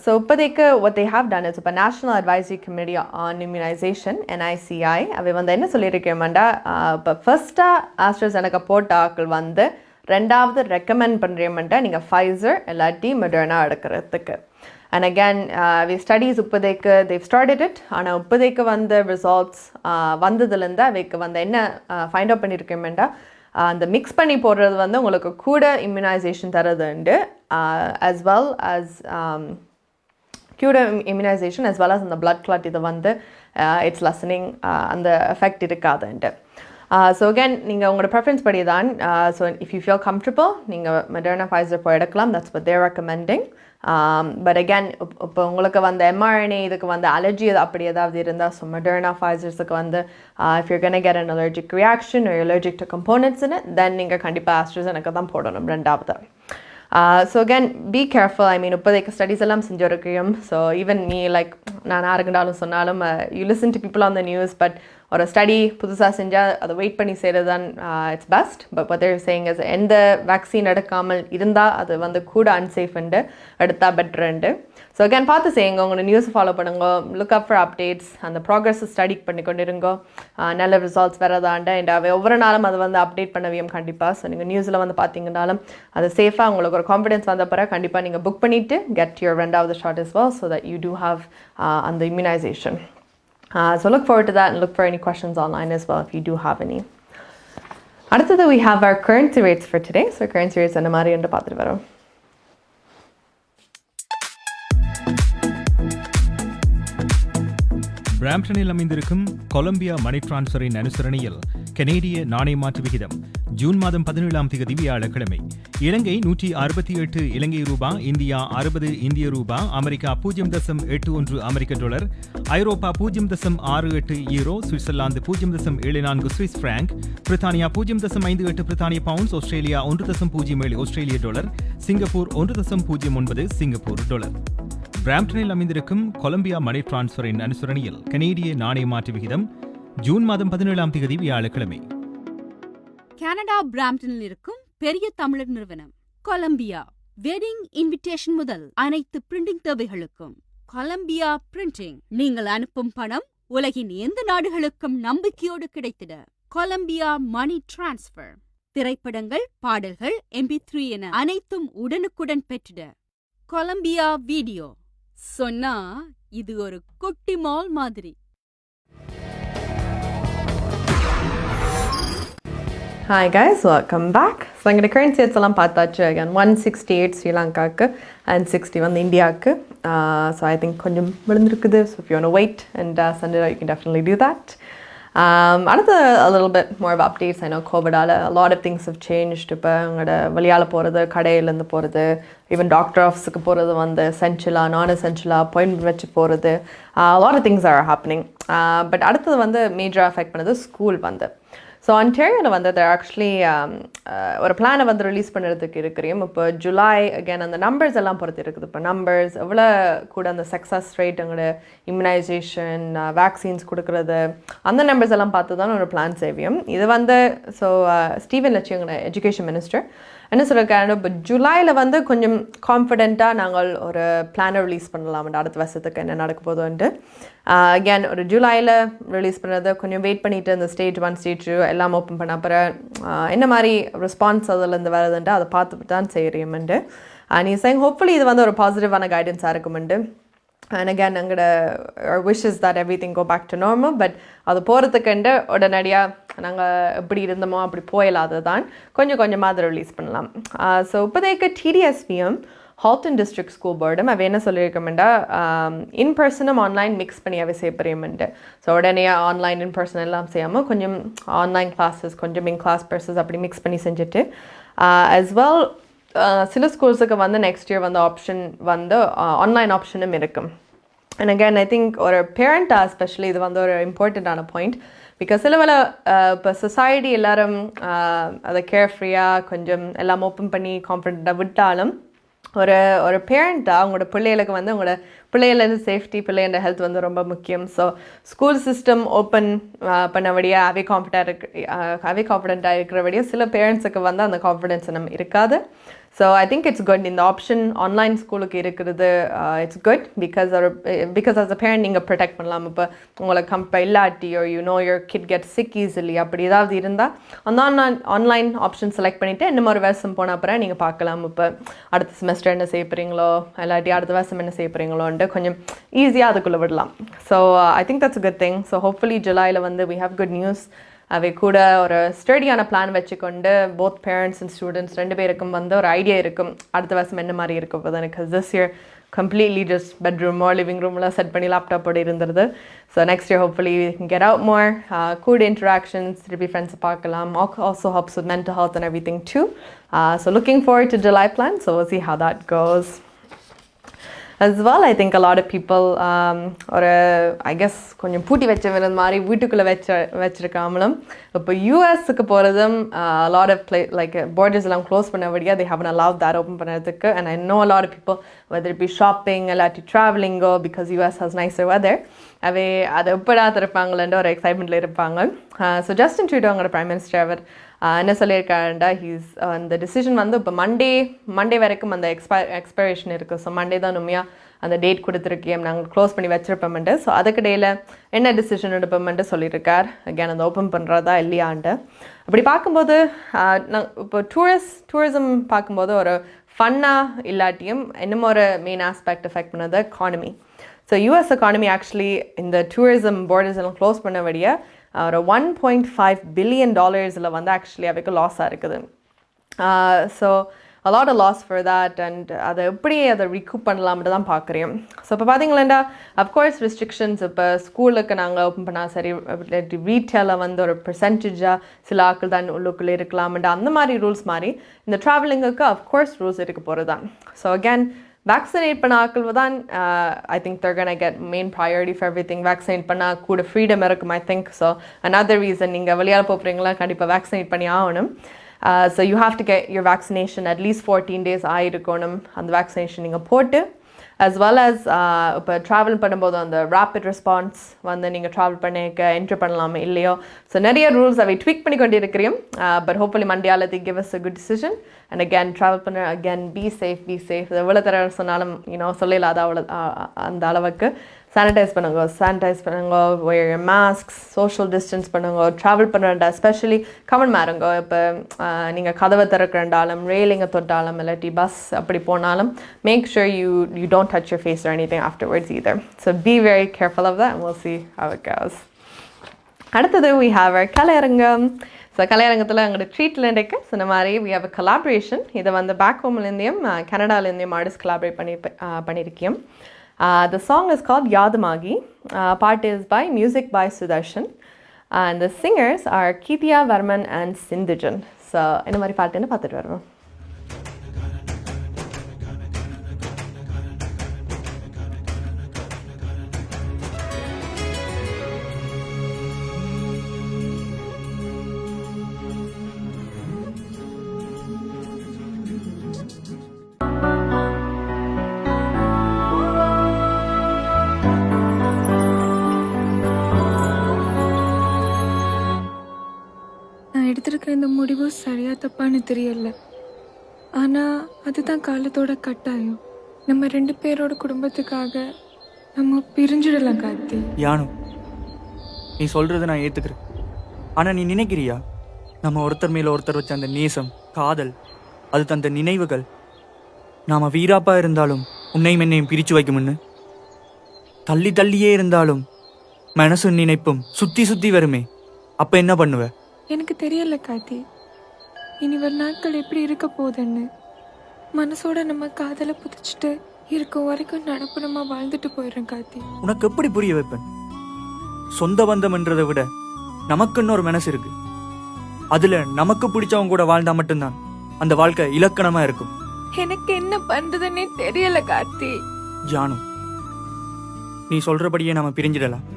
So இப்போதைக்கு what they have done is இப்போ National Advisory Committee on Immunization NICI அவை வந்து என்ன சொல்லியிருக்கேன்டா, இப்போ ஃபர்ஸ்ட்டாக AstraZeneca போட்ட ஆக்கள் வந்து ரெண்டாவது ரெக்கமெண்ட் பண்ணுறேன்டா நீங்கள் Pfizer இல்லாட்டி Moderna எடுக்கிறதுக்கு. அண்ட் அகேன் ஸ்டடீஸ் இப்போதைக்கு தேவ் ஸ்டார்டட் இட். ஆனால் இப்போதைக்கு வந்து ரிசல்ட்ஸ் வந்ததுலேருந்து அவைக்கு வந்து என்ன ஃபைண்ட் அவுட் பண்ணியிருக்கேன்டா, அந்த மிக்ஸ் பண்ணி போடுறது வந்து உங்களுக்கு கூட இம்யூனைசேஷன் தரதுண்டு, as well as கூட இம்யூனைசேஷன் as well as அந்த blood clot இதை வந்து இட்ஸ் லெசனிங் அந்த எஃபெக்ட் இருக்காதுண்டு. ஸோ அகேன் நீங்கள் உங்களோட ப்ரெஃபரன்ஸ் படி தான். So if you feel comfortable நீங்கள் Moderna Pfizer போய் எடுக்கலாம். That's what they're recommending. But again இப்போ உங்களுக்கு வந்து mRNA இதுக்கு வந்து அலர்ஜி அப்படி ஏதாவது இருந்தால், ஸோ Moderna Pfizerஸுக்கு வந்து if you're going to get an allergic reaction or you're allergic to components in it, then நீங்கள் கண்டிப்பாக AstraZeneca தான் போடணும் ரெண்டாவது. So again be careful. I mean இப்போதைக்கு ஸ்டடீஸ் எல்லாம் செஞ்சுருக்கையும். ஸோ ஈவன் மீ லைக் நான் யாருக்குண்டாலும் சொன்னாலும் you listen to people on the news, but ஒரு ஸ்டடி புதுசாக செஞ்சால் அதை வெயிட் பண்ணி செய்கிறது தான் it's best. But what they're saying is எந்த வேக்சின் எடுக்காமல் இருந்தால் அது வந்து கூட அன்சேஃப்ண்டு, எடுத்தால் பெட்டருண்டு. ஸோ அகேன் பார்த்து செய்யுங்க, உங்களோட நியூஸ் ஃபாலோ பண்ணுங்க, லுக் அப் ஃபார் அப்டேட்ஸ், அந்த ப்ராக்ரஸை ஸ்டடி பண்ணி கொண்டு இருங்கோ, நல்ல ரிசல்ட்ஸ் வரதாண்ட. அண்ட் அவை ஒவ்வொரு நாளும் அதை வந்து அப்டேட் பண்ணவையும் கண்டிப்பாக. ஸோ நீங்கள் நியூஸில் வந்து பார்த்தீங்கன்னாலும் அது சேஃபாக உங்களுக்கு ஒரு கான்ஃபிடன்ஸ் வந்த பிறகு கண்டிப்பாக நீங்கள் புக் பண்ணிவிட்டு கெட் யுவர் ரெண்டாவது shot as well, so that you do have அந்த immunization. So look forward to that and look for any questions online as well if you do have any. அடுத்தது we have our currency rates for today. So currency rates என்ன மாதிரி என்று பார்த்துட்டு வரோம். பிராம்ப்டனில் அமைந்திருக்கும் Colombia மணி டிரான்ஸ்ஃபரின் அனுசரணையில் கனேடிய நாணய மாற்று விகிதம் ஜூன் மாதம் 17ஆம் தேதி வியாழக்கிழமை இலங்கை 168 இலங்கை ரூபா, இந்தியா 60 இந்திய ரூபா, அமெரிக்கா 0.81 அமெரிக்க டாலர், ஐரோப்பா 0.68 யூரோ, சுவிட்சர்லாந்து 0.74 சுவிஸ் பிராங்க், பிரித்தானியா 0.58 பிரித்தானிய பவுண்ட்ஸ், ஆஸ்திரேலியா 1.07 ஆஸ்திரேலிய டாலர், சிங்கப்பூர் 1.09 சிங்கப்பூர் டாலர். பிராம்ப்டனில் அமைந்திருக்கும் கொலம்பியா மணி டிரான்ஸ்ஃபரின் அனுசரணையில் கனேடிய நாணய மாற்று விகிதம் ஜூன் மாதம் 17ஆம் தேதி வியாழக்கிழமை. கனடா பிராம்ப்டனில் இருக்கும் பெரிய தமிழர் நிறுவனம் கொலம்பியா. வெட்டிங் இன்விடேஷன் முதல் அனைத்து பிரிண்டிங் தேவைகளுக்கும் கொலம்பியா பிரிண்டிங். நீங்கள் அனுப்பும் பணம் உலகின் எந்த நாடுகளுக்கும் நம்பிக்கையோடு கிடைத்திட கொலம்பியா மணி டிரான்ஸ்ஃபர். திரைப்படங்கள், பாடல்கள், MP3 என அனைத்தும் உடனுக்குடன் பெற்றிட கொலம்பியா வீடியோ. சொன்னா இது ஒரு குட்டி மால் மாதிரி. Hi guys, welcome back. So எங்களோட current states எல்லாம் பார்த்தாச்சு. Again 168 ஸ்ரீலங்காக்கு and 61 இந்தியாவுக்கு. So I think கொஞ்சம் விழுந்திருக்குது. So if you want to wait and send it out, you can definitely do that. Another a little bit more of updates. I know COVID-ஆல a lot of things have changed. இப்போ எங்களோட வெளியால போகிறது, கடையிலேருந்து போகிறது, even doctor office-க்கு போகிறது வந்து essential-ஆ, non-essential-ஆ, appointment வச்சு போகிறது. A lot of things are happening. But அடுத்தது வந்து major affect பண்ணது ஸ்கூல் வந்து. ஸோ அன்டேரியோவில் வந்து they're actually ஒரு பிளானை வந்து ரிலீஸ் பண்ணுறதுக்கு இருக்கிறோம். இப்போ ஜூலை அகேன் அந்த நம்பர்ஸ் எல்லாம் பொறுத்து இருக்குது. இப்போ நம்பர்ஸ் எவ்வளோ கூட அந்த சக்ஸஸ் ரேட் எங்களோட இம்யூனைசேஷன் வேக்சின்ஸ் கொடுக்குறது அந்த நம்பர்ஸ் எல்லாம் பார்த்து தான் ஒரு பிளான் செய்வோம். இது வந்து ஸோ ஸ்டீவன் லட்சி எங்களோட எஜுகேஷன் மினிஸ்டர் என்ன சொல்லியிருக்காரு, இப்போ ஜூலையில் வந்து கொஞ்சம் கான்ஃபிடென்ட்டாக நாங்கள் ஒரு பிளானை ரிலீஸ் பண்ணலாம் அடுத்த வருஷத்துக்கு என்ன நடக்க போதும்ன்ட்டு. அகேன் ஒரு ஜூலையில் ரிலீஸ் பண்ணுறது கொஞ்சம் வெயிட் பண்ணிவிட்டு இந்த ஸ்டேஜ் 1 ஸ்டேஜ் 2 எல்லாம் ஓப்பன் பண்ண அப்புறம் என்ன மாதிரி ரெஸ்பான்ஸ் அதிலேருந்து வருதுன்ட்டு அதை பார்த்துட்டு தான் செய்கிறோம்ண்டு. நீ saying hopefully இது வந்து ஒரு பாசிட்டிவான கைடன்ஸாக இருக்குமெண்டு. And again எங்களோட our wish is that everything go back to normal, but அது போகிறதுக்குண்டு உடனடியாக நாங்கள் எப்படி இருந்தோமோ அப்படி போயிடாது தான் கொஞ்சம் கொஞ்சமாக அதை ரிலீஸ் பண்ணலாம். ஸோ இப்போதைக்கு டிடிஎஸ்பியும் ஹால்டன் டிஸ்ட்ரிக்ட் ஸ்கூல் போர்டும் அவ என்ன சொல்லியிருக்கோம்டா இன் பர்சனும் ஆன்லைன் மிக்ஸ் பண்ணி அவை செய்யப்படும்ண்டு. ஸோ உடனே ஆன்லைன் இன் பர்சன் எல்லாம் செய்யாமல் கொஞ்சம் ஆன்லைன் கிளாஸஸ் கொஞ்சம் இன் கிளாஸ் பர்சஸ் அப்படி மிக்ஸ் பண்ணி செஞ்சுட்டு as well சில ஸ்கூல்ஸுக்கு வந்து நெக்ஸ்ட் இயர் வந்து ஆப்ஷன் வந்து ஆன்லைன் ஆப்ஷனும் இருக்கும். அண்ட் அகேன் ஐ திங்க் ஒரு பேரண்ட்டாக எஸ்பெஷலி இது வந்து ஒரு இம்பார்ட்டண்ட்டான பாயிண்ட். பிகாஸ் சில வேலை இப்போ சொசைட்டி எல்லோரும் அதை கேர்ஃப்ரீயாக கொஞ்சம் எல்லாம் ஓப்பன் பண்ணி கான்ஃபிடென்ட்டாக விட்டாலும் ஒரு பேரண்ட்டாக அவங்களோட பிள்ளைகளுக்கு வந்து அவங்களோட பிள்ளைகளோட சேஃப்டி பிள்ளைகளோட ஹெல்த் வந்து ரொம்ப முக்கியம். ஸோ ஸ்கூல் சிஸ்டம் ஓப்பன் பண்ணபடியாக அவே கான்ஃபிடென்ட்டாக இருக்கிறபடியாக சில பேரண்ட்ஸுக்கு வந்து அந்த கான்ஃபிடென்ஸ் நம்ம இருக்காது. So I think it's good இந்த ஆப்ஷன் ஆன்லைன் ஸ்கூலுக்கு இருக்கிறது. It's good because as a parent நீங்கள் ப்ரொடெக்ட் பண்ணலாம். இப்போ உங்களுக்கு இல்லாட்டி your kid get sick easily அப்படி ஏதாவது இருந்தால் அந்த ஆன்லைன் ஆப்ஷன் செலக்ட் பண்ணிவிட்டு இன்னும் ஒரு வருஷம் போன அப்புறம் நீங்கள் பார்க்கலாம். இப்போ அடுத்த செமஸ்டர் என்ன செய்ய போகிறீங்களோ இல்லாட்டி அடுத்த வருஷம் என்ன செய்ய போகிறீங்களோன்ட்டு கொஞ்சம் ஈஸியாக அதுக்குள்ளே விடலாம். So I think that's a good thing. So hopefully ஜூலையில் வந்து வி ஹேவ் குட் நியூஸ். அவை கூட ஒரு ஸ்டடியான பிளான் வச்சுக்கொண்டு போத் பேரண்ட்ஸ் அண்ட் ஸ்டூடெண்ட்ஸ் 2 பேருக்கும் வந்து ஒரு ஐடியா இருக்கும் அடுத்த வருஷம் என்ன மாதிரி இருக்கும் போது. எனக்கு திஸ் இயர் கம்ப்ளீட்லி ஜஸ்ட் பெட்ரூமோ லிவிங் ரூம்லாம் செட் பண்ணி லேப்டாப்போடு இருந்தது. So next year hopefully get out more கூட இன்ட்ராக்ஷன்ஸ் திருப்பி ஃப்ரெண்ட்ஸை பார்க்கலாம். Also helps with mental health and everything too. So looking forward to July plan. So see how that goes. As well, I think a lot of people ஒரு I guess கொஞ்சம் பூட்டி வச்ச மாதிரி வீட்டுக்குள்ளே வச்சிருக்காமலும் இப்போ யூஎஸ்க்கு போகிறதும் லாட் ஆஃப் லைக் பார்டர்ஸ் எல்லாம் க்ளோஸ் பண்ணபடியாக they haven't allowed that open பண்ணுறதுக்கு. And I know a lot of people whether it be shopping இல்லாட்டி traveling-ஓ because US has nicer weather அவை அதை எப்படா திறப்பாங்களேன்ற ஒரு எக்ஸைட்மெண்ட்டில் இருப்பாங்க. ஸோ ஜஸ்டின் ட்ரூடோ அவங்களோட பிரைம் மினிஸ்டர் அவர் என்ன சொல்லியிருக்காருண்டா அந்த டிசிஷன் வந்து இப்போ மண்டே வரைக்கும் அந்த எக்ஸ்பைரேஷன் இருக்குது. ஸோ மண்டே தான் உண்மையாக அந்த டேட் கொடுத்துருக்கேன் நாங்கள் க்ளோஸ் பண்ணி வச்சிருப்போம்ட்டு. ஸோ அதுக்கிடையில் என்ன டிசிஷன் எடுப்போம்ட்டு சொல்லியிருக்கார். அகேன் அந்த ஓப்பன் பண்ணுறதா இல்லையான்ட்டு. அப்படி பார்க்கும்போது இப்போ டூரிசம் பார்க்கும்போது ஒரு ஃபன்னாக இல்லாட்டியும் இன்னும் ஒரு மெயின் ஆஸ்பெக்ட் எஃபெக்ட் பண்ணது economy. So US economy actually இந்த டூரிசம் பார்டர்ஸ் எல்லாம் க்ளோஸ் பண்ணபடியே ஒரு $1.5 billion வந்து ஆக்சுவலி அவைக்கு லாஸாக இருக்குது. So a lot of loss for that and அதை எப்படி அதை recoup பண்ணலாம்னு தான் பார்க்குறேன். ஸோ இப்போ பார்த்தீங்களா அஃப்கோர்ஸ் ரெஸ்ட்ரிக்ஷன்ஸ் இப்போ ஸ்கூலுக்கு நாங்கள் ஓப்பன் பண்ணால் சரி ரீட்டெயிலில் வந்து ஒரு பெர்சன்டேஜாக சில ஆட்கள் தான் உள்ளுக்குள்ளே இருக்கலாம்ட்டு அந்த மாதிரி ரூல்ஸ் மாதிரி இந்த ட்ராவலிங்குக்கு அஃப்கோர்ஸ் ரூல்ஸ் இருக்க போகிறது தான். ஸோ அகேன் வேக்சினேட் பண்ண ஆக்கள் தான் I think they're gonna get main priority for everything. Vaccinate பண்ணால் கூட ஃப்ரீடம் இருக்கும் I think. So another reason நீங்கள் வெளியால் போகிறீங்களா கண்டிப்பாக வேக்சினேட் பண்ணி ஆகணும். So you have to get your vaccination at least 14 days ஆயிருக்கணும் அந்த வேக்சினேஷன் நீங்கள் போட்டு as well as இப்போ ட்ராவல் பண்ணும்போது அந்த ரேப்பிட் ரெஸ்பான்ஸ் வந்து நீங்கள் ட்ராவல் பண்ணிக்க என்ட்ரு பண்ணலாமே இல்லையோ. ஸோ நிறைய ரூல்ஸ் அவை ட்வீக் பண்ணி கொண்டு இருக்கிறோம். பட் ஹோப்ஃபுல்லி மண்டியால் they give us a good decision and again travel பண்ண again be safe எவ்வளோ தர சொன்னாலும் சொல்லலாத அவ்வளோ அந்த அளவுக்கு சானிடைஸ் பண்ணுங்க wear your masks, social distance பண்ணுங்க, ட்ராவல் பண்ணுறா எஸ்பெஷலி கமெண்ட் மாறுங்க. இப்போ நீங்கள் கதவை திறக்கிறண்டாலும் ரெயிலிங்கை தொட்டாலும் இல்லாட்டி பஸ் அப்படி போனாலும் make sure you don't touch your face or anything afterwards either. So be very careful of that and we'll see how it goes. அடுத்தது we have our கலையரங்கம். ஸோ கலையரங்கத்தில் எங்களோட ட்ரீட்டில் இன்றைக்கு சொன்ன மாதிரி we have a collaboration. இதை வந்து back ஹோம்லேருந்தையும் கனடாலேருந்தையும் artist collaborate பண்ணியிருக்கோம். The song is called Yadamagi. Part is by music by Sudarshan. And the singers are Keithia Varman and Sindhujan. So என்ன மாதிரி பாட்டுன்னு பார்த்துட்டு வருவோம். எடுத்திருக்கிற இந்த முடிவு சரியா தப்பான்னு தெரியல. ஆனால் அதுதான் காலத்தோட கட்டாயம். நம்ம 2 பேரோட குடும்பத்துக்காக நம்ம பிரிஞ்சிடலாம் கார்த்தி. யானு, நீ சொல்கிறத நான் ஏற்றுக்கிறேன். ஆனால் நீ நினைக்கிறியா நம்ம ஒருத்தர் மேலே ஒருத்தர் வச்ச அந்த நேசம், காதல், அது தந்த நினைவுகள் நாம் வீராப்பாக இருந்தாலும் உன்னையும் என்னையும் பிரித்து வைக்கும்னு? தள்ளி தள்ளியே இருந்தாலும் மனசு நினைப்பும் சுற்றி சுற்றி வருமே, அப்போ என்ன பண்ணுவ? எனக்கு தெரியல கார்த்தி, இனி ஒரு நாட்கள் எப்படி இருக்க போகுதுன்னு. மனசோட நம்ம காதலை புதிச்சுட்டு இருக்கும் வரைக்கும் நடப்புணமா வாழ்ந்துட்டு போயிடுறேன் கார்த்தி. உனக்கு எப்படி புரிய வைப்பேன்? சொந்த பந்தம் என்றதை விட நமக்குன்னு ஒரு மனசு இருக்கு. அதுல நமக்கு பிடிச்சவங்க கூட வாழ்ந்தா மட்டும்தான் அந்த வாழ்க்கை இலக்கணமா இருக்கும். எனக்கு என்ன பண்றதுன்னே தெரியல கார்த்தி. ஜானு, நீ சொல்றபடியே நாம பிரிஞ்சிடலாம்.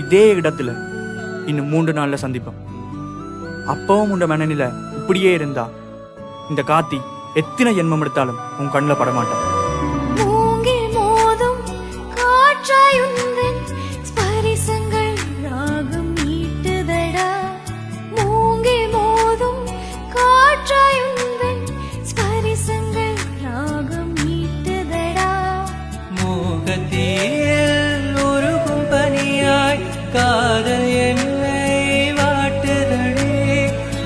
இதே இடத்துல இன்னும் 3 நாள்ல சந்திப்போம். அப்பவும் உண்ட மனநிலை இப்படியே இருந்தா இந்த காத்தி எத்தனை ஜென்மம் எடுத்தாலும் உன் கண்ணில் படமாட்டான். காதல் என்னை வாட்டுதடி,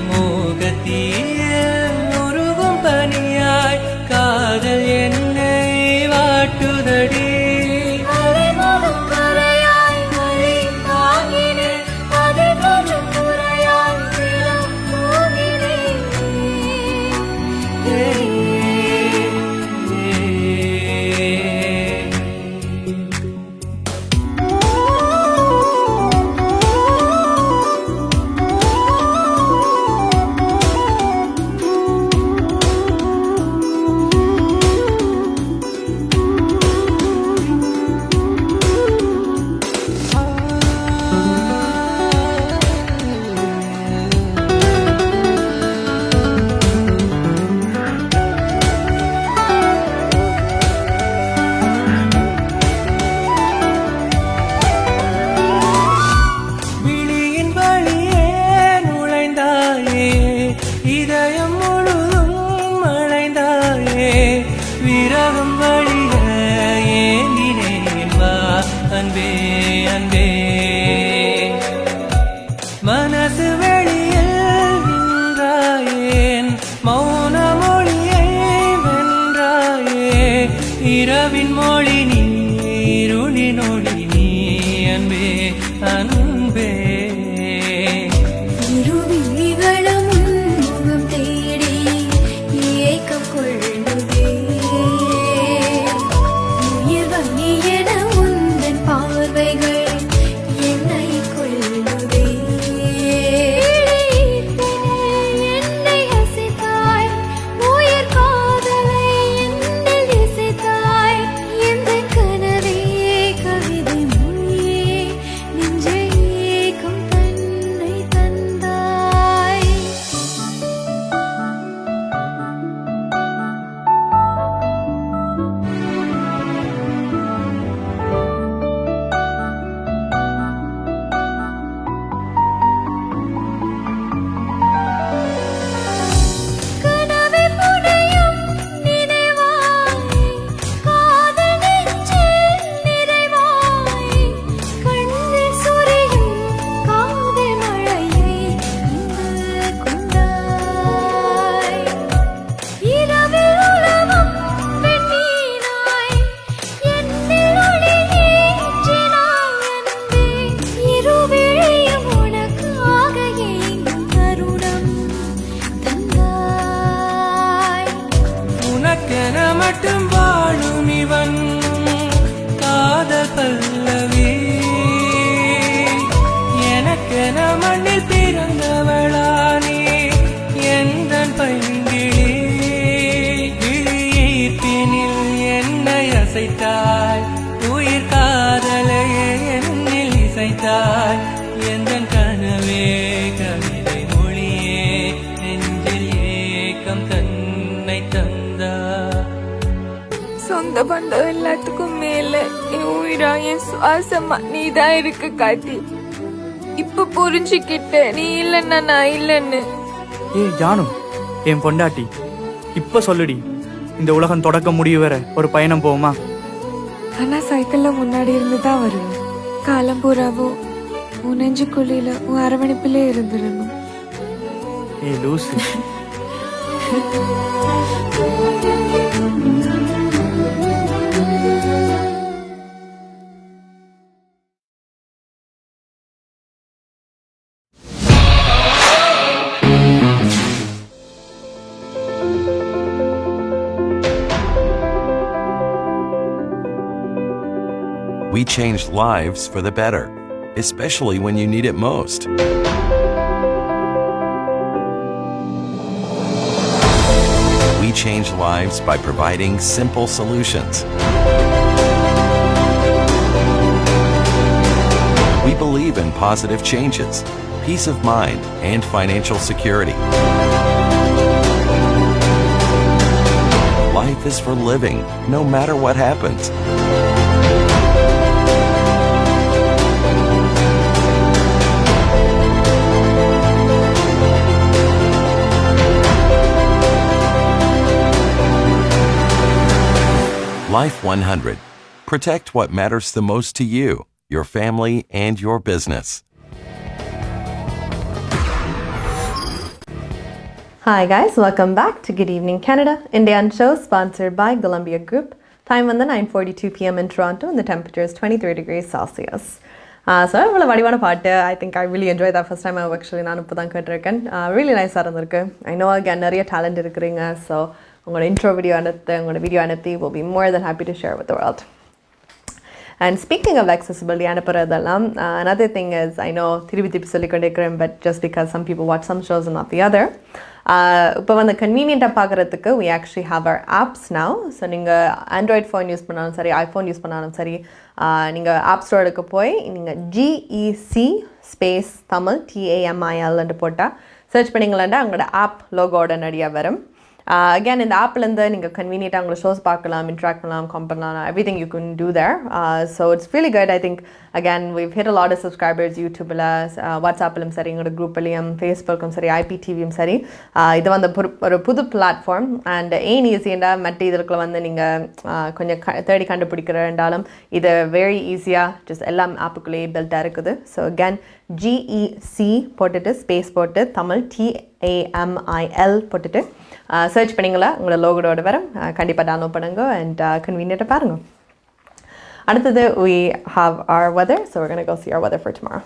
மோகத்தீயில் உருகும் பனியாய் காதல் என்னை வாட்டுதடி. மனசு வெளியில் நின்றாயேன், மௌன மொழியை வென்றாயே. இரவின் மொழி நீ, இருளின் ஒளி நீ, அன்பே அன்பே. இந்த சொந்த பந்தம் எல்லாத்துக்கும் மேல என் உயிரா என் சுவாசமா நீ தான் இருக்கு காத்தி. இப்ப புரிஞ்சுக்கிட்ட நீ இல்லன்னா நான் இல்லன்னு. ஏய் ஜானு, என் பொண்டாட்டி, இப்ப சொல்லுடி, இந்த உலகம் தொடக்க முடிவு வர ஒரு பயணம் போவோமா? ஆனா சைக்கிள்ல முன்னாடி இருந்துதான் வருவேன். காலம் பூராவோ உன் நெஞ்சுக்குள்ளில உன் அரவணைப்பிலே இருந்துடணும். ஏய் லூசு. We changed lives for the better, especially when you need it most. We change lives by providing simple solutions. We believe in positive changes, peace of mind, and financial security. Life is for living, no matter what happens. Life 100. Protect what matters the most to you, your family, and your business. Hi guys, welcome back to Good Evening Canada, Indian show sponsored by Golumbia Group. Time on the 9:42 p.m. in Toronto and the temperature is 23 degrees Celsius. So இவ்வளோ வடிவான பாட்டு, I think I really enjoyed that first time I actually நான் இப்போ தான் கேட்டிருக்கேன். Really nice-ஆக இருந்திருக்கு. I know again நிறைய talent இருக்கிறீங்க, so உங்களோட intro video அனுத்து, உங்களோட video அனுத்தி will be more than happy to share with the world. And speaking of accessibility, another thing is, I know but just because some people watch some shows and not the other, இப்போ வந்து கன்வீனியண்ட்டாக பார்க்குறதுக்கு we actually have our apps now. So நீங்கள் Android phone use பண்ணாலும் சரி, iPhone use பண்ணாலும் சரி, நீங்கள் app ஸ்டோருக்கு போய் நீங்கள் GEC ஸ்பேஸ் தமிழ் TAMIL போட்டால் சர்ச் பண்ணிங்களாண்டா அவங்களோட ஆப் லோகோட நடியாக வரும். Again, in the app, you convenient shows, interact, everything you can do there. So it's really good. I think, again, we've hit a lot of subscribers, YouTube, WhatsApp, group, Facebook, IPTV. This is a platform. And easy it's very easy. Just all app built. So again, GEC space Tamil TAMIL search பண்ணிங்களா உங்களோட லோகோட வரும். கண்டிப்பாக download பண்ணுங்க and convenient பாருங்க. அடுத்தது we have our weather, so we're going to go see our weather for tomorrow.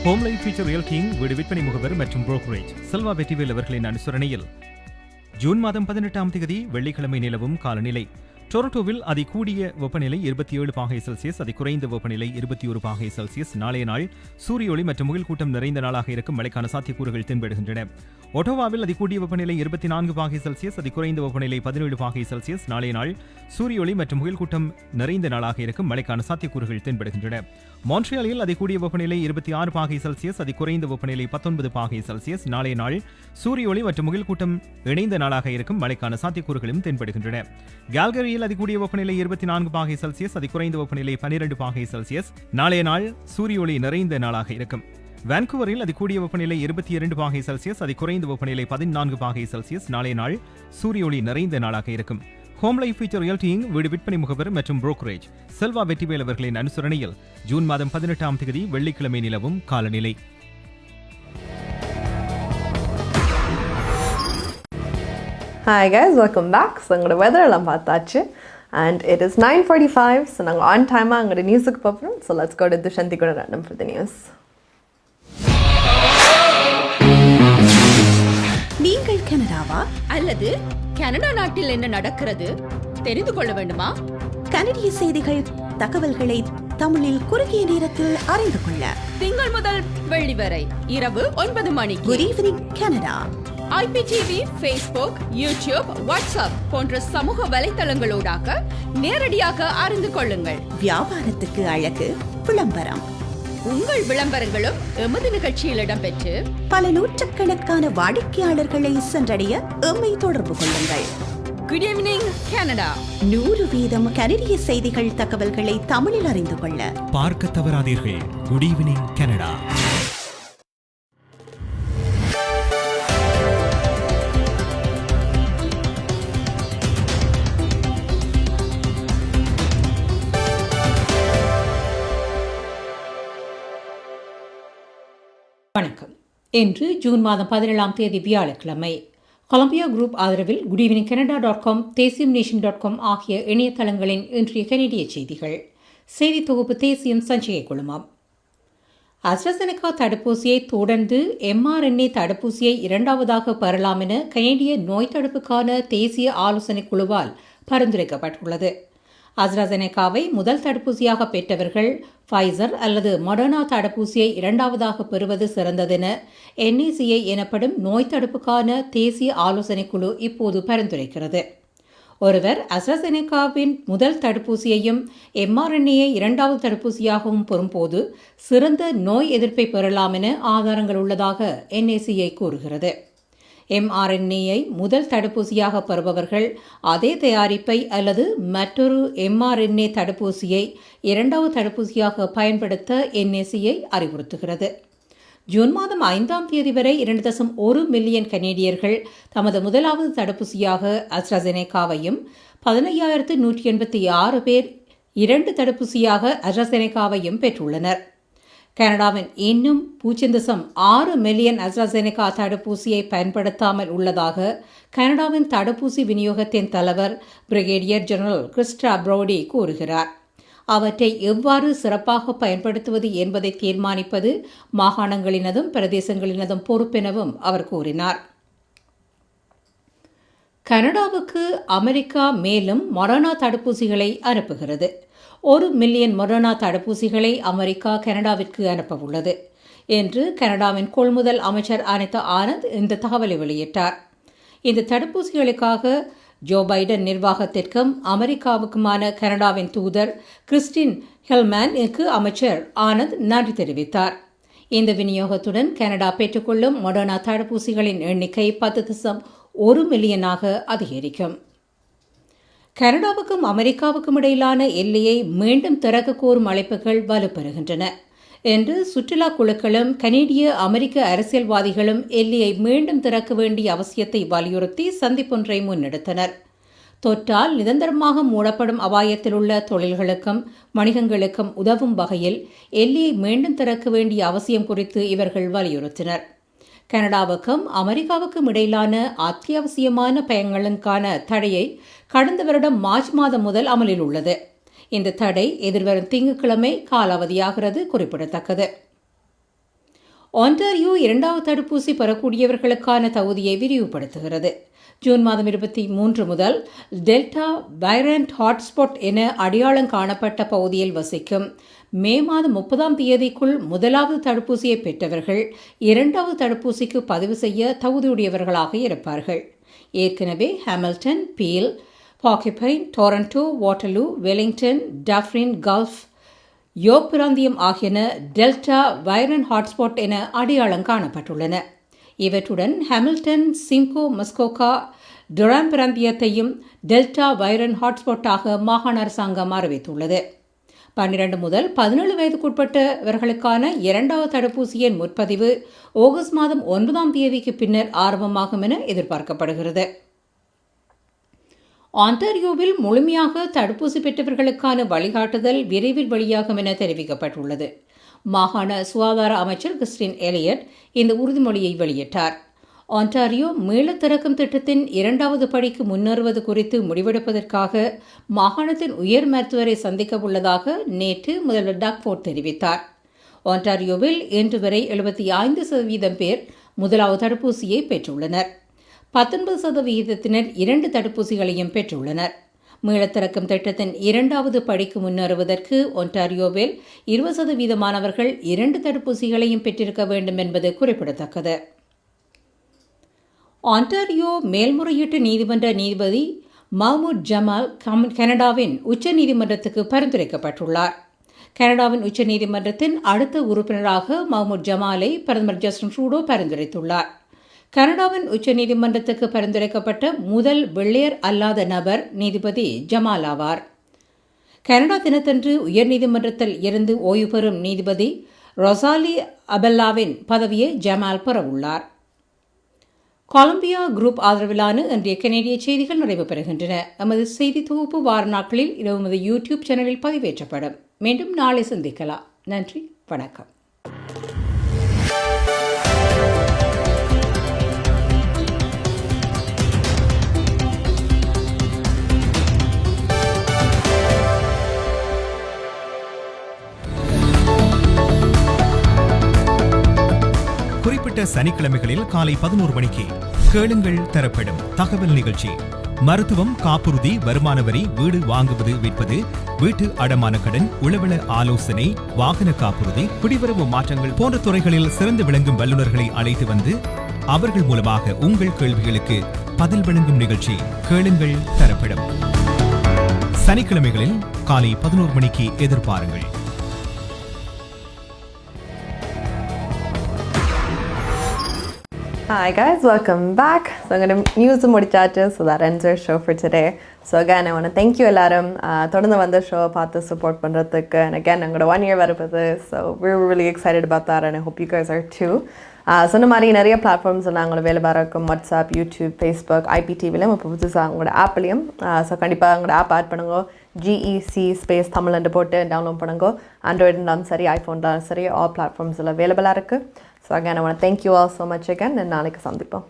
Home life future realty வீடு விற்பனை முகவர் மற்றும் புரோக்கரேஜ் செல்வா வெற்றிவேல் அவர்களின் அனுசரணையில் ஜூன் மாதம் 18ஆம் தேதி வெள்ளிக்கிழமை நிலவும் காலநிலை. டொரண்டோவில் அதிகூடிய வெப்பநிலை 27°C, அதிகுறைந்த வெப்பநிலை 21°C. நாளைய நாள் சூரிய ஒளி மற்றும் முகில் கூட்டம் நிறைந்த நாளாக இருக்கும். மழைக்கான சாத்தியக்கூறுகள் தென்படுகின்றன. ஒட்டோவாவில் அதிகூடிய வெப்பநிலை 24°C, அதிகுறைந்த வெப்பநிலை 17°C. நாளைய நாள் சூரிய ஒளி மற்றும் முகில் கூட்டம் நிறைந்த நாளாக இருக்கும். மழைக்கான சாத்தியக்கூறுகள் தென்படுகின்றன. மான்ட்ரியாலில் அதிகூடிய வெப்பநிலை 26°C, அதிகுறைந்த வெப்பநிலை 19°C. நாளைய நாள் சூரிய ஒளி மற்றும் முகில் கூட்டம் இணைந்த நாளாக இருக்கும். மழைக்கான சாத்தியக்கூறுகளும் தென்படுகின்றன. கால்கரியில் அதிகூடிய வெப்பநிலை 24°C, அதிகுறைந்த வெப்பநிலை 12°C. நாளைய நாள் சூரிய ஒளி நிறைந்த நாளாக இருக்கும். வான்கூவரில் அதிகூடிய வெப்பநிலை 22°C, அதிகுறைந்த வெப்பநிலை 14°C. நாளைய நாள் சூரிய ஒளி நிறைந்த நாளாக இருக்கும். ஹோம் லைஃப் ஃபியூச்சர் ரியல்டிங் வீடு விற்பனை முகவர் மற்றும் புரோக்கரேஜ் செல்வா வெற்றிவேல் அவர்களின் அனுசரணையில் ஜூன் மாதம் 18ஆம் தேதி வெள்ளிக்கிழமை நிலவும் காலநிலை. Hi guys, welcome back. So உங்களோட weather எல்லாம் பார்த்தாச்சு and it is 9:45, so நாங்கள் on time உங்களோட நியூஸுக்கு போகிறோம். So let's go to Dushanti கூட random for the news. நீங்கள் கனடாவா அல்லது கனடா நாட்டில் என்ன நடக்கிறது தெரிந்து கொள்ள வேண்டுமா? கனடிய செய்திகள், தகவல்களை தமிழில் குறுகிய நேரத்தில் அறிந்து கொள்ள திங்கள் முதல் வெள்ளி வரை இரவு 9 மணிக்கு Good Evening Canada, IPTV, Facebook, YouTube, WhatsApp போன்ற சமூக வலைத்தளங்களோடாக நேரடியாக அறிந்து கொள்ளுங்கள். வியாபாரத்துக்கு அழகு விளம்பரம். உங்கள் விளம்பரங்களும் எமது நிகழ்ச்சியில் இடம்பெற்று பல நூற்றுக்கணக்கான வாடிக்கையாளர்களை சென்றடைய எம்மை தொடர்பு கொள்ளுங்கள். Good evening Canada. 100% கனடிய செய்திகள் தகவல்களை தமிழில் அறிந்து கொள்ள பார்க்க தவறாதீர்கள். Good evening Canada. வணக்கம். இன்று ஜூன் மாதம் 17 வியாழக்கிழமை. கொலம்பியா குரூப் ஆதரவில் குட் ஈவினிங் கனடா.com, தேசியம்நேஷன்.com ஆகிய இணையதளங்களின் இன்றைய கனடிய செய்திகள். செய்தி தொகுப்பு தேசியம் சஞ்சிகை குழுமம். AstraZeneca தடுப்பூசியை தொடர்ந்து mRNA தடுப்பூசியை இரண்டாவதாக பெறலாம் என கனேடிய நோய் தடுப்புக்கான தேசிய ஆலோசனை குழுவால் பரிந்துரைக்கப்பட்டுள்ளது. AstraZenecaவை முதல் தடுப்பூசியாக பெற்றவர்கள் ஃபைசர் அல்லது மொடர்னா தடுப்பூசியை இரண்டாவதாக பெறுவது சிறந்ததென NACA எனப்படும் நோய் தடுப்புக்கான தேசிய ஆலோசனை குழு இப்போது பரிந்துரைக்கிறது. ஒருவர் AstraZenecaவின் முதல் தடுப்பூசியையும் mRNA இரண்டாவது தடுப்பூசியாகவும் பெறும்போது சிறந்த நோய் எதிர்ப்பை பெறலாம் என ஆதாரங்கள் உள்ளதாக NACA கூறுகிறது. mRNA-ஐ முதல் தடுப்பூசியாக பெறுபவர்கள் அதே தயாரிப்பை அல்லது மற்றொரு mRNA தடுப்பூசியை இரண்டாவது தடுப்பூசியாக பயன்படுத்த NACA அறிவுறுத்துகிறது. ஜூன் மாதம் 5 வரை 2.1 மில்லியன் கனேடியர்கள் தமது முதலாவது தடுப்பூசியாக AstraZenecaவையும் 15,186 பேர் 2 தடுப்பூசியாக AstraZenecaவையும் பெற்றுள்ளனர். கனடாவின் இன்னும் 0.6 மில்லியன் AstraZeneca தடுப்பூசியை பயன்படுத்தாமல் உள்ளதாக கனடாவின் தடுப்பூசி விநியோகத்தின் தலைவர் பிரிகேடியர் ஜெனரல் கிறிஸ்டா ப்ரோடி கூறுகிறார். அவற்றை எவ்வாறு சிறப்பாக பயன்படுத்துவது என்பதை தீர்மானிப்பது மாகாணங்களினதும் பிரதேசங்களினதும் பொறுப்பெனவும் அவர் கூறினார். கனடாவுக்கு அமெரிக்கா மேலும் மொடர்னா தடுப்பூசிகளை அனுப்புகிறது. 1 மில்லியன் மொடர்னா தடுப்பூசிகளை அமெரிக்கா கனடாவிற்கு அனுப்பவுள்ளது என்று கனடாவின் கொள்முதல் அமைச்சர் அனிதா ஆனந்த் இந்த தகவலை வெளியிட்டார். இந்த தடுப்பூசிகளுக்காக ஜோ பைடன் நிர்வாகத்திற்கும் அமெரிக்காவுக்குமான கனடாவின் தூதர் கிறிஸ்டின் ஹெல்மேனுக்கு அமைச்சர் ஆனந்த் நன்றி தெரிவித்தார். இந்த விநியோகத்துடன் கனடா பெற்றுக்கொள்ளும் மொடர்னா தடுப்பூசிகளின் எண்ணிக்கை 10.1 மில்லியனாக அதிகரிக்கும். கனடாவுக்கும் அமெரிக்காவுக்கும் இடையிலான எல்லையை மீண்டும் திறக்க கோரும் அழைப்புகள் வலுப்பெறுகின்றன என்று சுற்றுலா குழுக்களும் கனேடிய அமெரிக்க அரசியல்வாதிகளும் எல்லையை மீண்டும் திறக்க வேண்டிய அவசியத்தை வலியுறுத்தி சந்திப்பொன்றை முன்னெடுத்தனர். தொற்றால் நிரந்தரமாக மூடப்படும் அபாயத்தில் உள்ள தொழில்களுக்கும் வணிகங்களுக்கும் உதவும் வகையில் எல்லையை மீண்டும் திறக்க வேண்டிய அவசியம் குறித்து இவர்கள் வலியுறுத்தினர். கனடாவுக்கும் அமெரிக்காவுக்கும் இடையிலான அத்தியாவசியமான பயணங்களுக்கான தடையை கடந்த வருடம் மார்ச் மாதம் முதல் அமலில் உள்ளது. இந்த தடை எதிர்வரும் திங்கட்கிழமை காலாவதியாகிறது குறிப்பிடத்தக்கது. ஒன்டாரியோ இரண்டாவது தடுப்பூசி பெறக்கூடியவர்களுக்கான தகுதியை விரிவுபடுத்துகிறது. ஜூன் மாதம் 23 முதல் டெல்டா வைரண்ட் ஹாட்ஸ்பாட் என அடையாளம் காணப்பட்ட பகுதியில் வசிக்கும் மே மாதம் 30 முதலாவது தடுப்பூசியை பெற்றவர்கள் இரண்டாவது தடுப்பூசிக்கு பதிவு செய்ய தகுதியுடையவர்களாக இருப்பார்கள். ஏற்கனவே Hamilton, Peel, Porcupine, Toronto, Waterloo, Wellington, Dufferin, Guelph, York பிராந்தியம் ஆகியன டெல்டா வைரண்ட் ஹாட்ஸ்பாட் என அடையாளம் காணப்பட்டுள்ளன. இவற்றுடன் ஹாமில்டன், சிம்கோ, மஸ்கோகா, டொராம் பிராந்தியத்தையும் டெல்டா வைரண்ட் ஹாட்ஸ்பாட்டாக மாகாண அரசாங்கம் அறிவித்துள்ளது. 12 முதல் 17 வயதுக்குட்பட்டவர்களுக்கான இரண்டாவது தடுப்பூசியின் முற்பதிவு ஆகஸ்ட் மாதம் 9 பின்னர் ஆரம்பமாகும் என எதிர்பார்க்கப்படுகிறது. ஆன்டாரியோவில் முழுமையாக தடுப்பூசி பெற்றவர்களுக்கான வழிகாட்டுதல் விரைவில் வெளியாகும் என தெரிவிக்கப்பட்டுள்ளது. மாகாண சுகாதார அமைச்சர் கிறிஸ்டின் எலியட் இந்த உறுதிமொழியை வெளியிட்டார். ஆன்டாரியோ மீள திறக்கும் திட்டத்தின் இரண்டாவது படிக்கு முன்னேறுவது குறித்து முடிவெடுப்பதற்காக மாகாணத்தின் உயர் மருத்துவரை சந்திக்க உள்ளதாக நேற்று முதல்வர் டக்ஃபோர்ட் தெரிவித்தார். ஆன்டாரியோவில் இன்று வரை 75% பேர் முதலாவது தடுப்பூசியை பெற்றுள்ளனர். 19% 2 தடுப்பூசிகளையும் பெற்றுள்ளனர். மீளத்திறக்கும் திட்டத்தின் இரண்டாவது படிக்கு முன்னேறுவதற்கு ஒன்டாரியோவில் 20% 2 தடுப்பூசிகளையும் பெற்றிருக்க வேண்டும் என்பது குறிப்பிடத்தக்கது. ஆன்டாரியோ மேல்முறையீட்டு நீதிமன்ற நீதிபதி மஹ்மூத் ஜமால் கனடாவின் உச்ச நீதிமன்றத்துக்கு பரிந்துரைக்கப்பட்டுள்ளார். கனடாவின் உச்சநீதிமன்றத்தின் அடுத்த உறுப்பினராக மஹ்மூத் ஜமாலை பிரதமர் ஜஸ்டின் ட்ரூடோ பரிந்துரைத்துள்ளார். கனடாவின் உச்சநீதிமன்றத்துக்கு பரிந்துரைக்கப்பட்ட முதல் வெள்ளையர் அல்லாத நபர் நீதிபதி ஜமால் ஆவார். கனடா தினத்தன்று உயர்நீதிமன்றத்தில் இருந்து ஓய்வு பெறும் நீதிபதி ரொசாலி அபெல்லாவின் பதவியை ஜமால் பெறவுள்ளார். கொலம்பியா குரூப் ஆதரவிலான இன்றைய கனேடிய செய்திகள் நிறைவு பெறுகின்றன. எமது செய்தி தொகுப்பு வார நாட்களில் எமது யூடியூப் சேனலில் பதிவேற்றப்படும். மீண்டும் நாளை சந்திக்கலாம். நன்றி, வணக்கம். குறிப்பிட்ட சனிக்கிழமைகளில் காலை 11 மணிக்கு கேளுங்கள் தரப்படும் தகவல் நிகழ்ச்சி. மருத்துவம், காப்புறுதி, வருமான வரி, வீடு வாங்குவது விற்பது, வீட்டு அடமான கடன், உளவள ஆலோசனை, வாகன காப்புறுதி, குடிவரவு மாற்றங்கள் போன்ற துறைகளில் சிறந்து விளங்கும் வல்லுநர்களை அழைத்து வந்து அவர்கள் மூலமாக உங்கள் கேள்விகளுக்கு பதில் வழங்கும் நிகழ்ச்சி கேளுங்கள் தரப்படும். சனிக்கிழமைகளில் காலை 11 மணிக்கு எதிர்பாருங்கள். Hi guys, welcome back. So I'm going to news முடிச்சாச்சு. So that ends our show for today. So again, I want to thank you எல்லாரும் தொடர்ந்து வந்து ஷோ பார்த்து சப்போர்ட் பண்ணுறதுக்கு. And again, எங்களோட 1 year வரப்போது. So we're really excited about that and I hope you guys are too. சொன்ன மாதிரி நிறைய பிளாட்ஃபார்ம்ஸ் எல்லாம் எங்களோட வேலை இருக்கும். வாட்ஸ்அப், யூடியூப், ஃபேஸ்புக், IPTVலையும் இப்போ புதுசாக உங்களோட ஆப்லேயும். ஸோ கண்டிப்பாக உங்களோட ஆப் ஆட் பண்ணுங்க. GEC ஸ்பேஸ் தமிழ்ன்னு போட்டு டவுன்லோட் பண்ணுங்க. ஆண்ட்ராய்டு இருந்தாலும் சரி, ஐஃபோன் இருந்தாலும் சரி, ஆல் பிளாட்ஃபார்ம்ஸில் அவைலபிளாக இருக்குது. So again, I want to thank you all so much again and நாளைக்கு சந்திப்போம்.